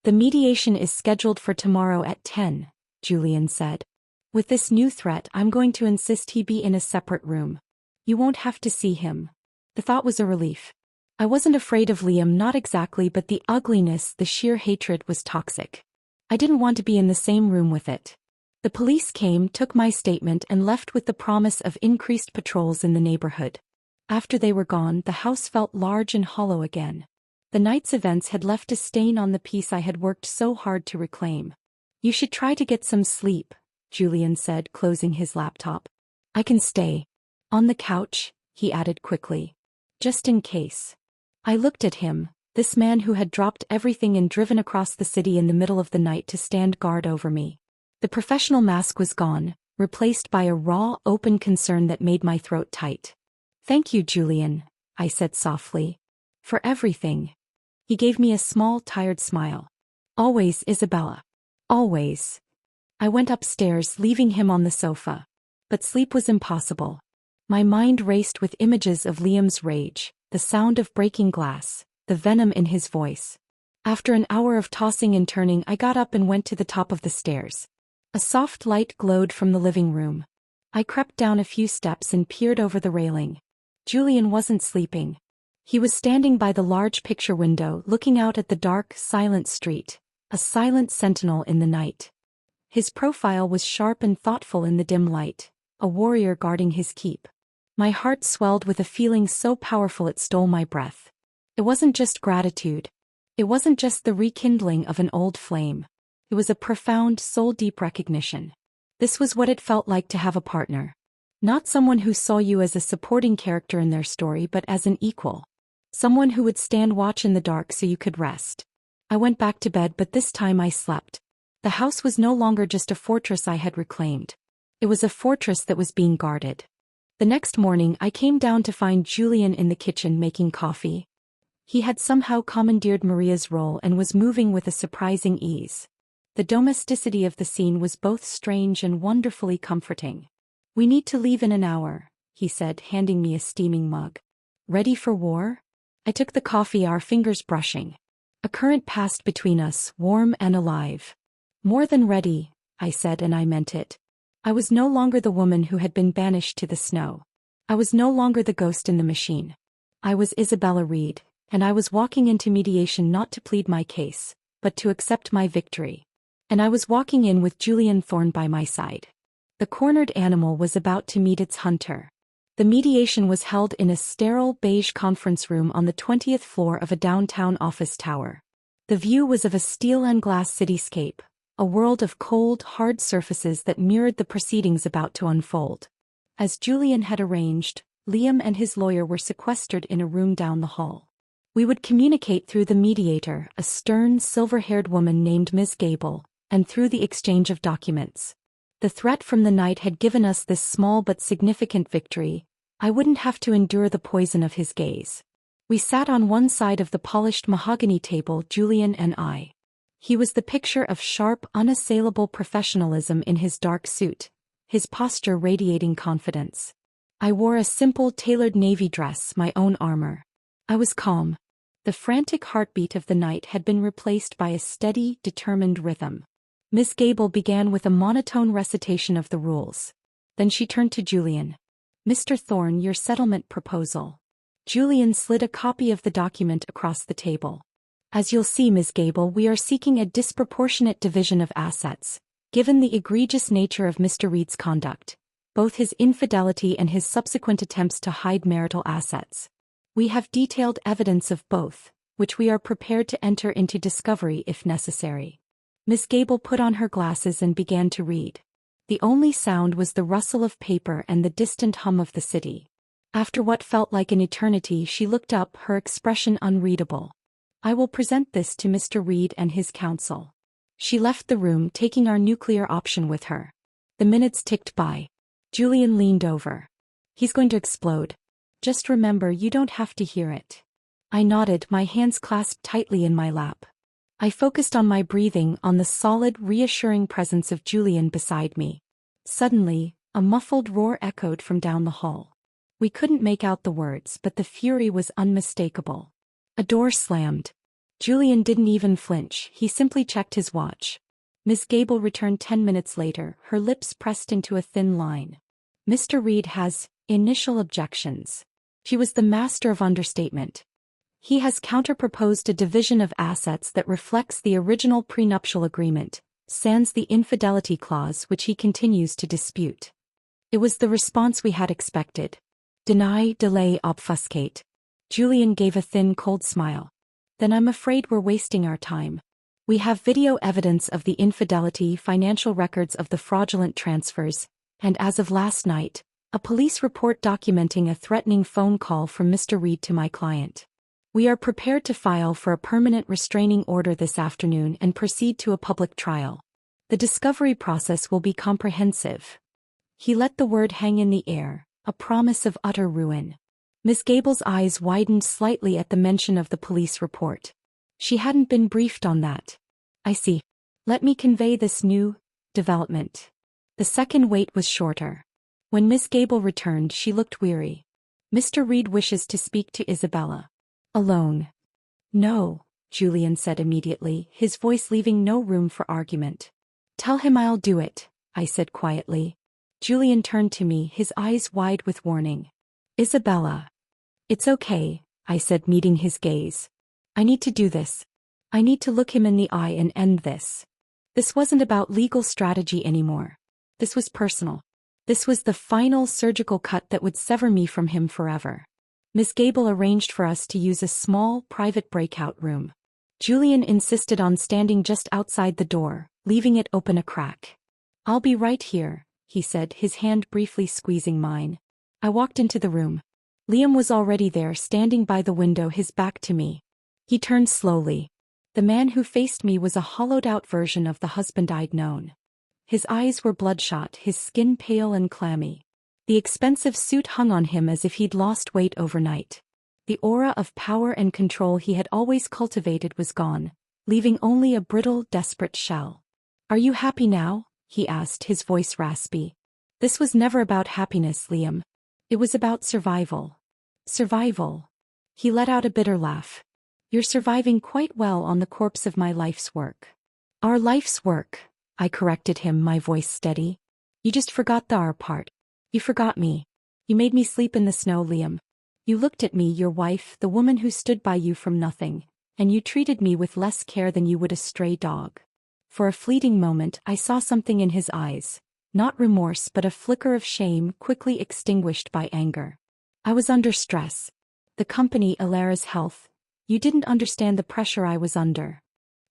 Speaker 1: The mediation is scheduled for tomorrow at 10, Julian said. With this new threat, I'm going to insist he be in a separate room. You won't have to see him. The thought was a relief. I wasn't afraid of Liam, not exactly, but the ugliness, the sheer hatred was toxic. I didn't want to be in the same room with it. The police came, took my statement, and left with the promise of increased patrols in the neighborhood. After they were gone, the house felt large and hollow again. The night's events had left a stain on the peace I had worked so hard to reclaim. You should try to get some sleep, Julian said, closing his laptop. I can stay. On the couch, he added quickly. Just in case. I looked at him, this man who had dropped everything and driven across the city in the middle of the night to stand guard over me. The professional mask was gone, replaced by a raw, open concern that made my throat tight. Thank you, Julian, I said softly. For everything. He gave me a small, tired smile. Always, Isabella. Always. I went upstairs, leaving him on the sofa. But sleep was impossible. My mind raced with images of Liam's rage, the sound of breaking glass, the venom in his voice. After an hour of tossing and turning, I got up and went to the top of the stairs. A soft light glowed from the living room. I crept down a few steps and peered over the railing. Julian wasn't sleeping. He was standing by the large picture window, looking out at the dark, silent street, a silent sentinel in the night. His profile was sharp and thoughtful in the dim light, a warrior guarding his keep. My heart swelled with a feeling so powerful it stole my breath. It wasn't just gratitude. It wasn't just the rekindling of an old flame. It was a profound, soul-deep recognition. This was what it felt like to have a partner. Not someone who saw you as a supporting character in their story, but as an equal. Someone who would stand watch in the dark so you could rest. I went back to bed, but this time I slept. The house was no longer just a fortress I had reclaimed. It was a fortress that was being guarded. The next morning I came down to find Julian in the kitchen making coffee. He had somehow commandeered Maria's role and was moving with a surprising ease. The domesticity of the scene was both strange and wonderfully comforting. We need to leave in an hour, he said, handing me a steaming mug. Ready for war? I took the coffee, our fingers brushing. A current passed between us, warm and alive. More than ready, I said, and I meant it. I was no longer the woman who had been banished to the snow. I was no longer the ghost in the machine. I was Isabella Reed, and I was walking into mediation not to plead my case, but to accept my victory. And I was walking in with Julian Thorne by my side. The cornered animal was about to meet its hunter. The mediation was held in a sterile beige conference room on the 20th floor of a downtown office tower. The view was of a steel and glass cityscape, a world of cold, hard surfaces that mirrored the proceedings about to unfold. As Julian had arranged, Liam and his lawyer were sequestered in a room down the hall. We would communicate through the mediator, a stern, silver-haired woman named Miss Gable, and through the exchange of documents. The threat from the night had given us this small but significant victory. I wouldn't have to endure the poison of his gaze. We sat on one side of the polished mahogany table, Julian and I. He was the picture of sharp, unassailable professionalism in his dark suit, his posture radiating confidence. I wore a simple tailored navy dress, my own armor. I was calm. The frantic heartbeat of the night had been replaced by a steady, determined rhythm. Miss Gable began with a monotone recitation of the rules. Then she turned to Julian. "Mr. Thorne, your settlement proposal." Julian slid a copy of the document across the table. "As you'll see, Miss Gable, we are seeking a disproportionate division of assets, given the egregious nature of Mr. Reed's conduct, both his infidelity and his subsequent attempts to hide marital assets. We have detailed evidence of both, which we are prepared to enter into discovery if necessary." Miss Gable put on her glasses and began to read. The only sound was the rustle of paper and the distant hum of the city. After what felt like an eternity, she looked up, her expression unreadable. "I will present this to Mr. Reed and his counsel." She left the room, taking our nuclear option with her. The minutes ticked by. Julian leaned over. "He's going to explode. Just remember, you don't have to hear it." I nodded, my hands clasped tightly in my lap. I focused on my breathing, on the solid, reassuring presence of Julian beside me. Suddenly, a muffled roar echoed from down the hall. We couldn't make out the words, but the fury was unmistakable. A door slammed. Julian didn't even flinch, he simply checked his watch. Miss Gable returned 10 minutes later, her lips pressed into a thin line. "Mr. Reed has initial objections." She was the master of understatement. "He has counter-proposed a division of assets that reflects the original prenuptial agreement, sans the infidelity clause which he continues to dispute." It was the response we had expected. Deny, delay, obfuscate. Julian gave a thin, cold smile. "Then I'm afraid we're wasting our time. We have video evidence of the infidelity, financial records of the fraudulent transfers, and as of last night, a police report documenting a threatening phone call from Mr. Reed to my client. We are prepared to file for a permanent restraining order this afternoon and proceed to a public trial. The discovery process will be comprehensive." He let the word hang in the air, a promise of utter ruin. Miss Gable's eyes widened slightly at the mention of the police report. She hadn't been briefed on that. "I see. Let me convey this new development." The second wait was shorter. When Miss Gable returned, she looked weary. "Mr. Reed wishes to speak to Isabella." "Alone?" "No," Julian said immediately, his voice leaving no room for argument. "Tell him I'll do it," I said quietly. Julian turned to me, his eyes wide with warning. "Isabella." "It's okay," I said, meeting his gaze. "I need to do this. I need to look him in the eye and end this. This wasn't about legal strategy anymore. This was personal. This was the final surgical cut that would sever me from him forever." Miss Gable arranged for us to use a small, private breakout room. Julian insisted on standing just outside the door, leaving it open a crack. "I'll be right here," he said, his hand briefly squeezing mine. I walked into the room. Liam was already there, standing by the window, his back to me. He turned slowly. The man who faced me was a hollowed-out version of the husband I'd known. His eyes were bloodshot, his skin pale and clammy. The expensive suit hung on him as if he'd lost weight overnight. The aura of power and control he had always cultivated was gone, leaving only a brittle, desperate shell. "Are you happy now?" he asked, his voice raspy. "This was never about happiness, Liam. It was about survival." "Survival?" He let out a bitter laugh. "You're surviving quite well on the corpse of my life's work." "Our life's work," I corrected him, my voice steady. "You just forgot the our part. You forgot me. You made me sleep in the snow, Liam. You looked at me, your wife, the woman who stood by you from nothing, and you treated me with less care than you would a stray dog." For a fleeting moment, I saw something in his eyes, not remorse but a flicker of shame, quickly extinguished by anger. "I was under stress. The company, Alara's health. You didn't understand the pressure I was under."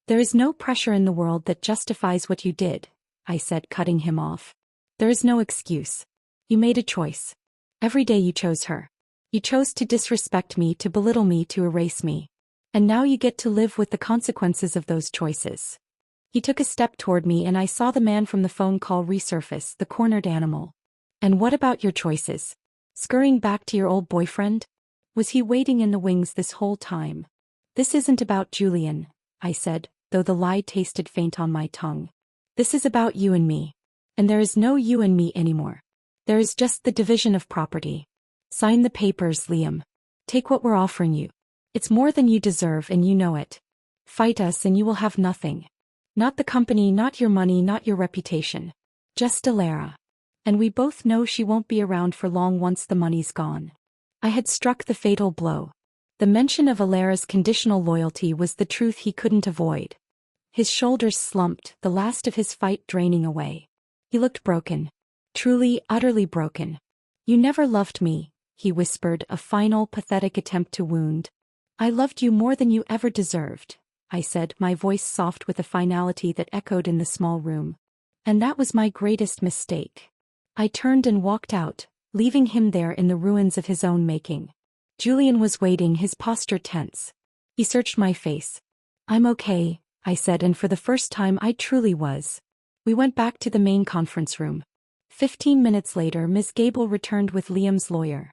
Speaker 1: There is no pressure in the world that justifies what you did, I said, cutting him off. There is no excuse. You made a choice. Every day you chose her. You chose to disrespect me, to belittle me, to erase me. And now you get to live with the consequences of those choices. He took a step toward me and I saw the man from the phone call resurface, the cornered animal. And what about your choices? Scurrying back to your old boyfriend? Was he waiting in the wings this whole time? This isn't about Julian, I said, though the lie tasted faint on my tongue. This is about you and me. And there is no you and me anymore. There is just the division of property. Sign the papers, Liam. Take what we're offering you. It's more than you deserve and you know it. Fight us and you will have nothing. Not the company, not your money, not your reputation. Just Alara. And we both know she won't be around for long once the money's gone. I had struck the fatal blow. The mention of Alara's conditional loyalty was the truth he couldn't avoid. His shoulders slumped, the last of his fight draining away. He looked broken. Truly, utterly broken. You never loved me, he whispered, a final, pathetic attempt to wound. I loved you more than you ever deserved, I said, my voice soft with a finality that echoed in the small room. And that was my greatest mistake. I turned and walked out, leaving him there in the ruins of his own making. Julian was waiting, his posture tense. He searched my face. I'm okay, I said, and for the first time I truly was. We went back to the main conference room. 15 minutes later, Miss Gable returned with Liam's lawyer.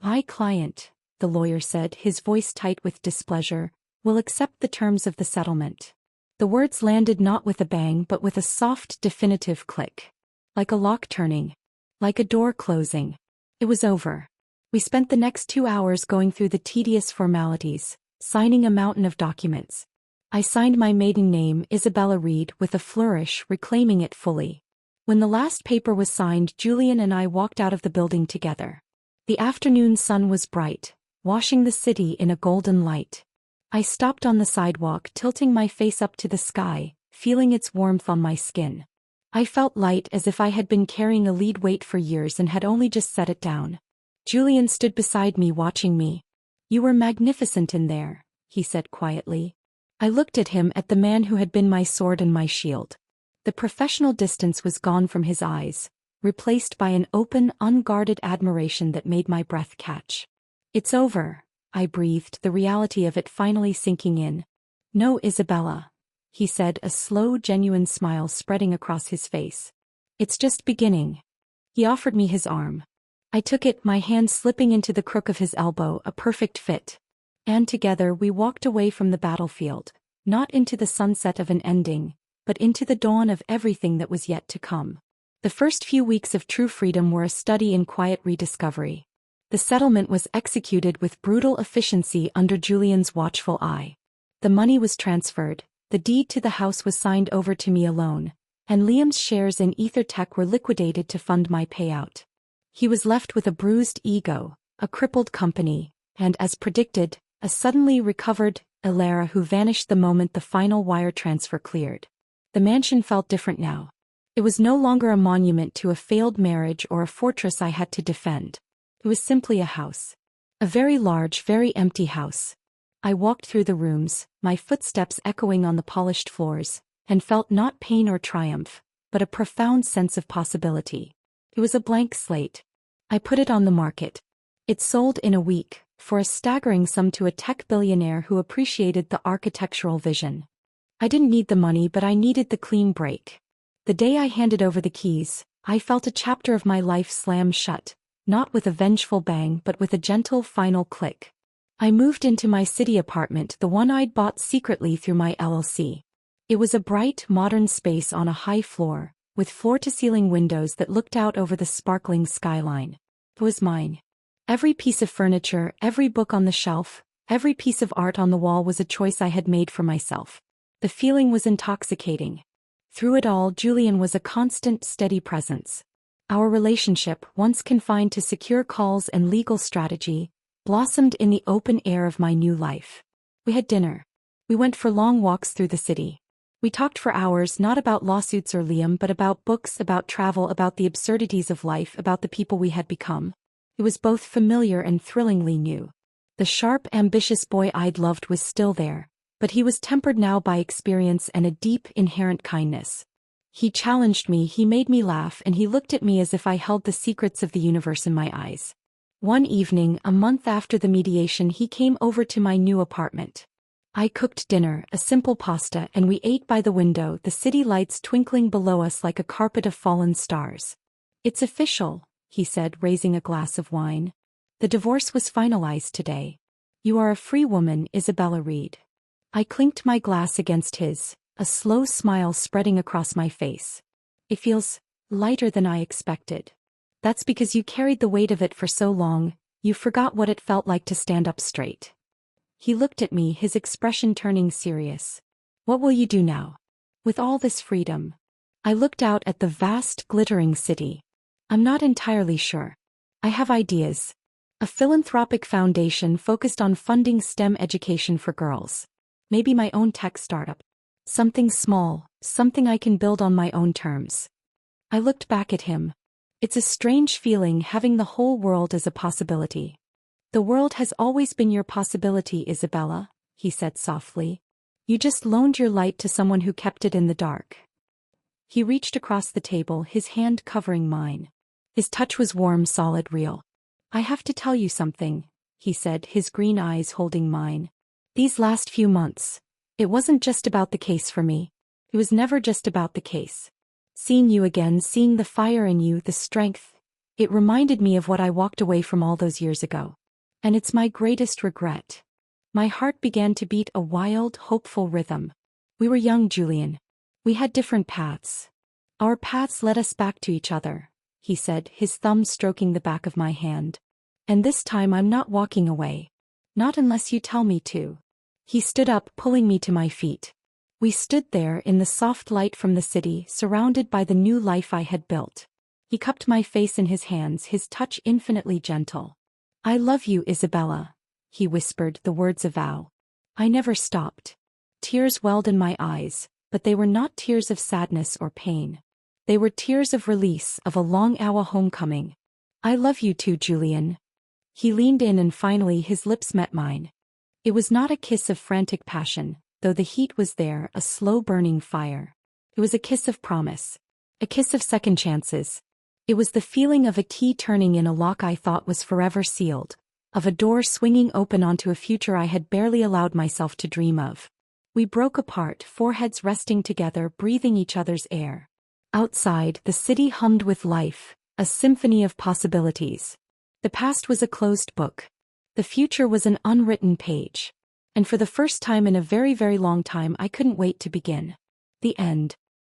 Speaker 1: My client, the lawyer said, his voice tight with displeasure, will accept the terms of the settlement. The words landed not with a bang but with a soft, definitive click. Like a lock turning. Like a door closing. It was over. We spent the next 2 hours going through the tedious formalities, signing a mountain of documents. I signed my maiden name, Isabella Reed, with a flourish, reclaiming it fully. When the last paper was signed, Julian and I walked out of the building together. The afternoon sun was bright, washing the city in a golden light. I stopped on the sidewalk, tilting my face up to the sky, feeling its warmth on my skin. I felt light, as if I had been carrying a lead weight for years and had only just set it down. Julian stood beside me, watching me. You were magnificent in there, he said quietly. I looked at him, at the man who had been my sword and my shield. The professional distance was gone from his eyes, replaced by an open, unguarded admiration that made my breath catch. It's over, I breathed, the reality of it finally sinking in. No, Isabella, he said, a slow, genuine smile spreading across his face. It's just beginning. He offered me his arm. I took it, my hand slipping into the crook of his elbow, a perfect fit. And together we walked away from the battlefield, not into the sunset of an ending, but into the dawn of everything that was yet to come. The first few weeks of true freedom were a study in quiet rediscovery. The settlement was executed with brutal efficiency under Julian's watchful eye. The money was transferred, the deed to the house was signed over to me alone, and Liam's shares in EtherTech were liquidated to fund my payout. He was left with a bruised ego, a crippled company, and, as predicted, a suddenly recovered Alara who vanished the moment the final wire transfer cleared. The mansion felt different now. It was no longer a monument to a failed marriage or a fortress I had to defend. It was simply a house. A very large, very empty house. I walked through the rooms, my footsteps echoing on the polished floors, and felt not pain or triumph, but a profound sense of possibility. It was a blank slate. I put it on the market. It sold in a week, for a staggering sum to a tech billionaire who appreciated the architectural vision. I didn't need the money, but I needed the clean break. The day I handed over the keys, I felt a chapter of my life slam shut, not with a vengeful bang but with a gentle final click. I moved into my city apartment, the one I'd bought secretly through my LLC. It was a bright, modern space on a high floor, with floor-to-ceiling windows that looked out over the sparkling skyline. It was mine. Every piece of furniture, every book on the shelf, every piece of art on the wall was a choice I had made for myself. The feeling was intoxicating. Through it all, Julian was a constant, steady presence. Our relationship, once confined to secure calls and legal strategy, blossomed in the open air of my new life. We had dinner. We went for long walks through the city. We talked for hours, not about lawsuits or Liam, but about books, about travel, about the absurdities of life, about the people we had become. It was both familiar and thrillingly new. The sharp, ambitious boy I'd loved was still there, But he was tempered now by experience and a deep, inherent kindness. He challenged me, he made me laugh, and he looked at me as if I held the secrets of the universe in my eyes. One evening, a month after the mediation, he came over to my new apartment. I cooked dinner, a simple pasta, and we ate by the window, the city lights twinkling below us like a carpet of fallen stars. "It's official," he said, raising a glass of wine. "The divorce was finalized today. You are a free woman, Isabella Reed." I clinked my glass against his, a slow smile spreading across my face. "It feels lighter than I expected." "That's because you carried the weight of it for so long, you forgot what it felt like to stand up straight." He looked at me, his expression turning serious. "What will you do now? With all this freedom?" I looked out at the vast, glittering city. "I'm not entirely sure. I have ideas. A philanthropic foundation focused on funding STEM education for girls. Maybe my own tech startup. Something small, something I can build on my own terms." I looked back at him. It's a strange feeling having the whole world as a possibility. "The world has always been your possibility, Isabella," he said softly. "You just loaned your light to someone who kept it in the dark." He reached across the table, his hand covering mine. His touch was warm, solid, real. "I have to tell you something," he said, his green eyes holding mine. "These last few months, it wasn't just about the case for me. It was never just about the case. Seeing you again, seeing the fire in you, the strength, it reminded me of what I walked away from all those years ago. And it's my greatest regret." My heart began to beat a wild, hopeful rhythm. "We were young, Julian. We had different paths. Our paths led us back to each other," he said, his thumb stroking the back of my hand. "And this time I'm not walking away. Not unless you tell me to." He stood up, pulling me to my feet. We stood there in the soft light from the city, surrounded by the new life I had built. He cupped my face in his hands, his touch infinitely gentle. "I love you, Isabella," he whispered, the words a vow. I never stopped. Tears welled in my eyes, but they were not tears of sadness or pain. They were tears of release, of a long-hour homecoming. "I love you too, Julian." He leaned in and finally his lips met mine. It was not a kiss of frantic passion, though the heat was there, a slow-burning fire. It was a kiss of promise. A kiss of second chances. It was the feeling of a key turning in a lock I thought was forever sealed, of a door swinging open onto a future I had barely allowed myself to dream of. We broke apart, foreheads resting together, breathing each other's air. Outside, the city hummed with life, a symphony of possibilities. The past was a closed book. The future was an unwritten page. And for the first time in a very, very long time, I couldn't wait to begin. The end.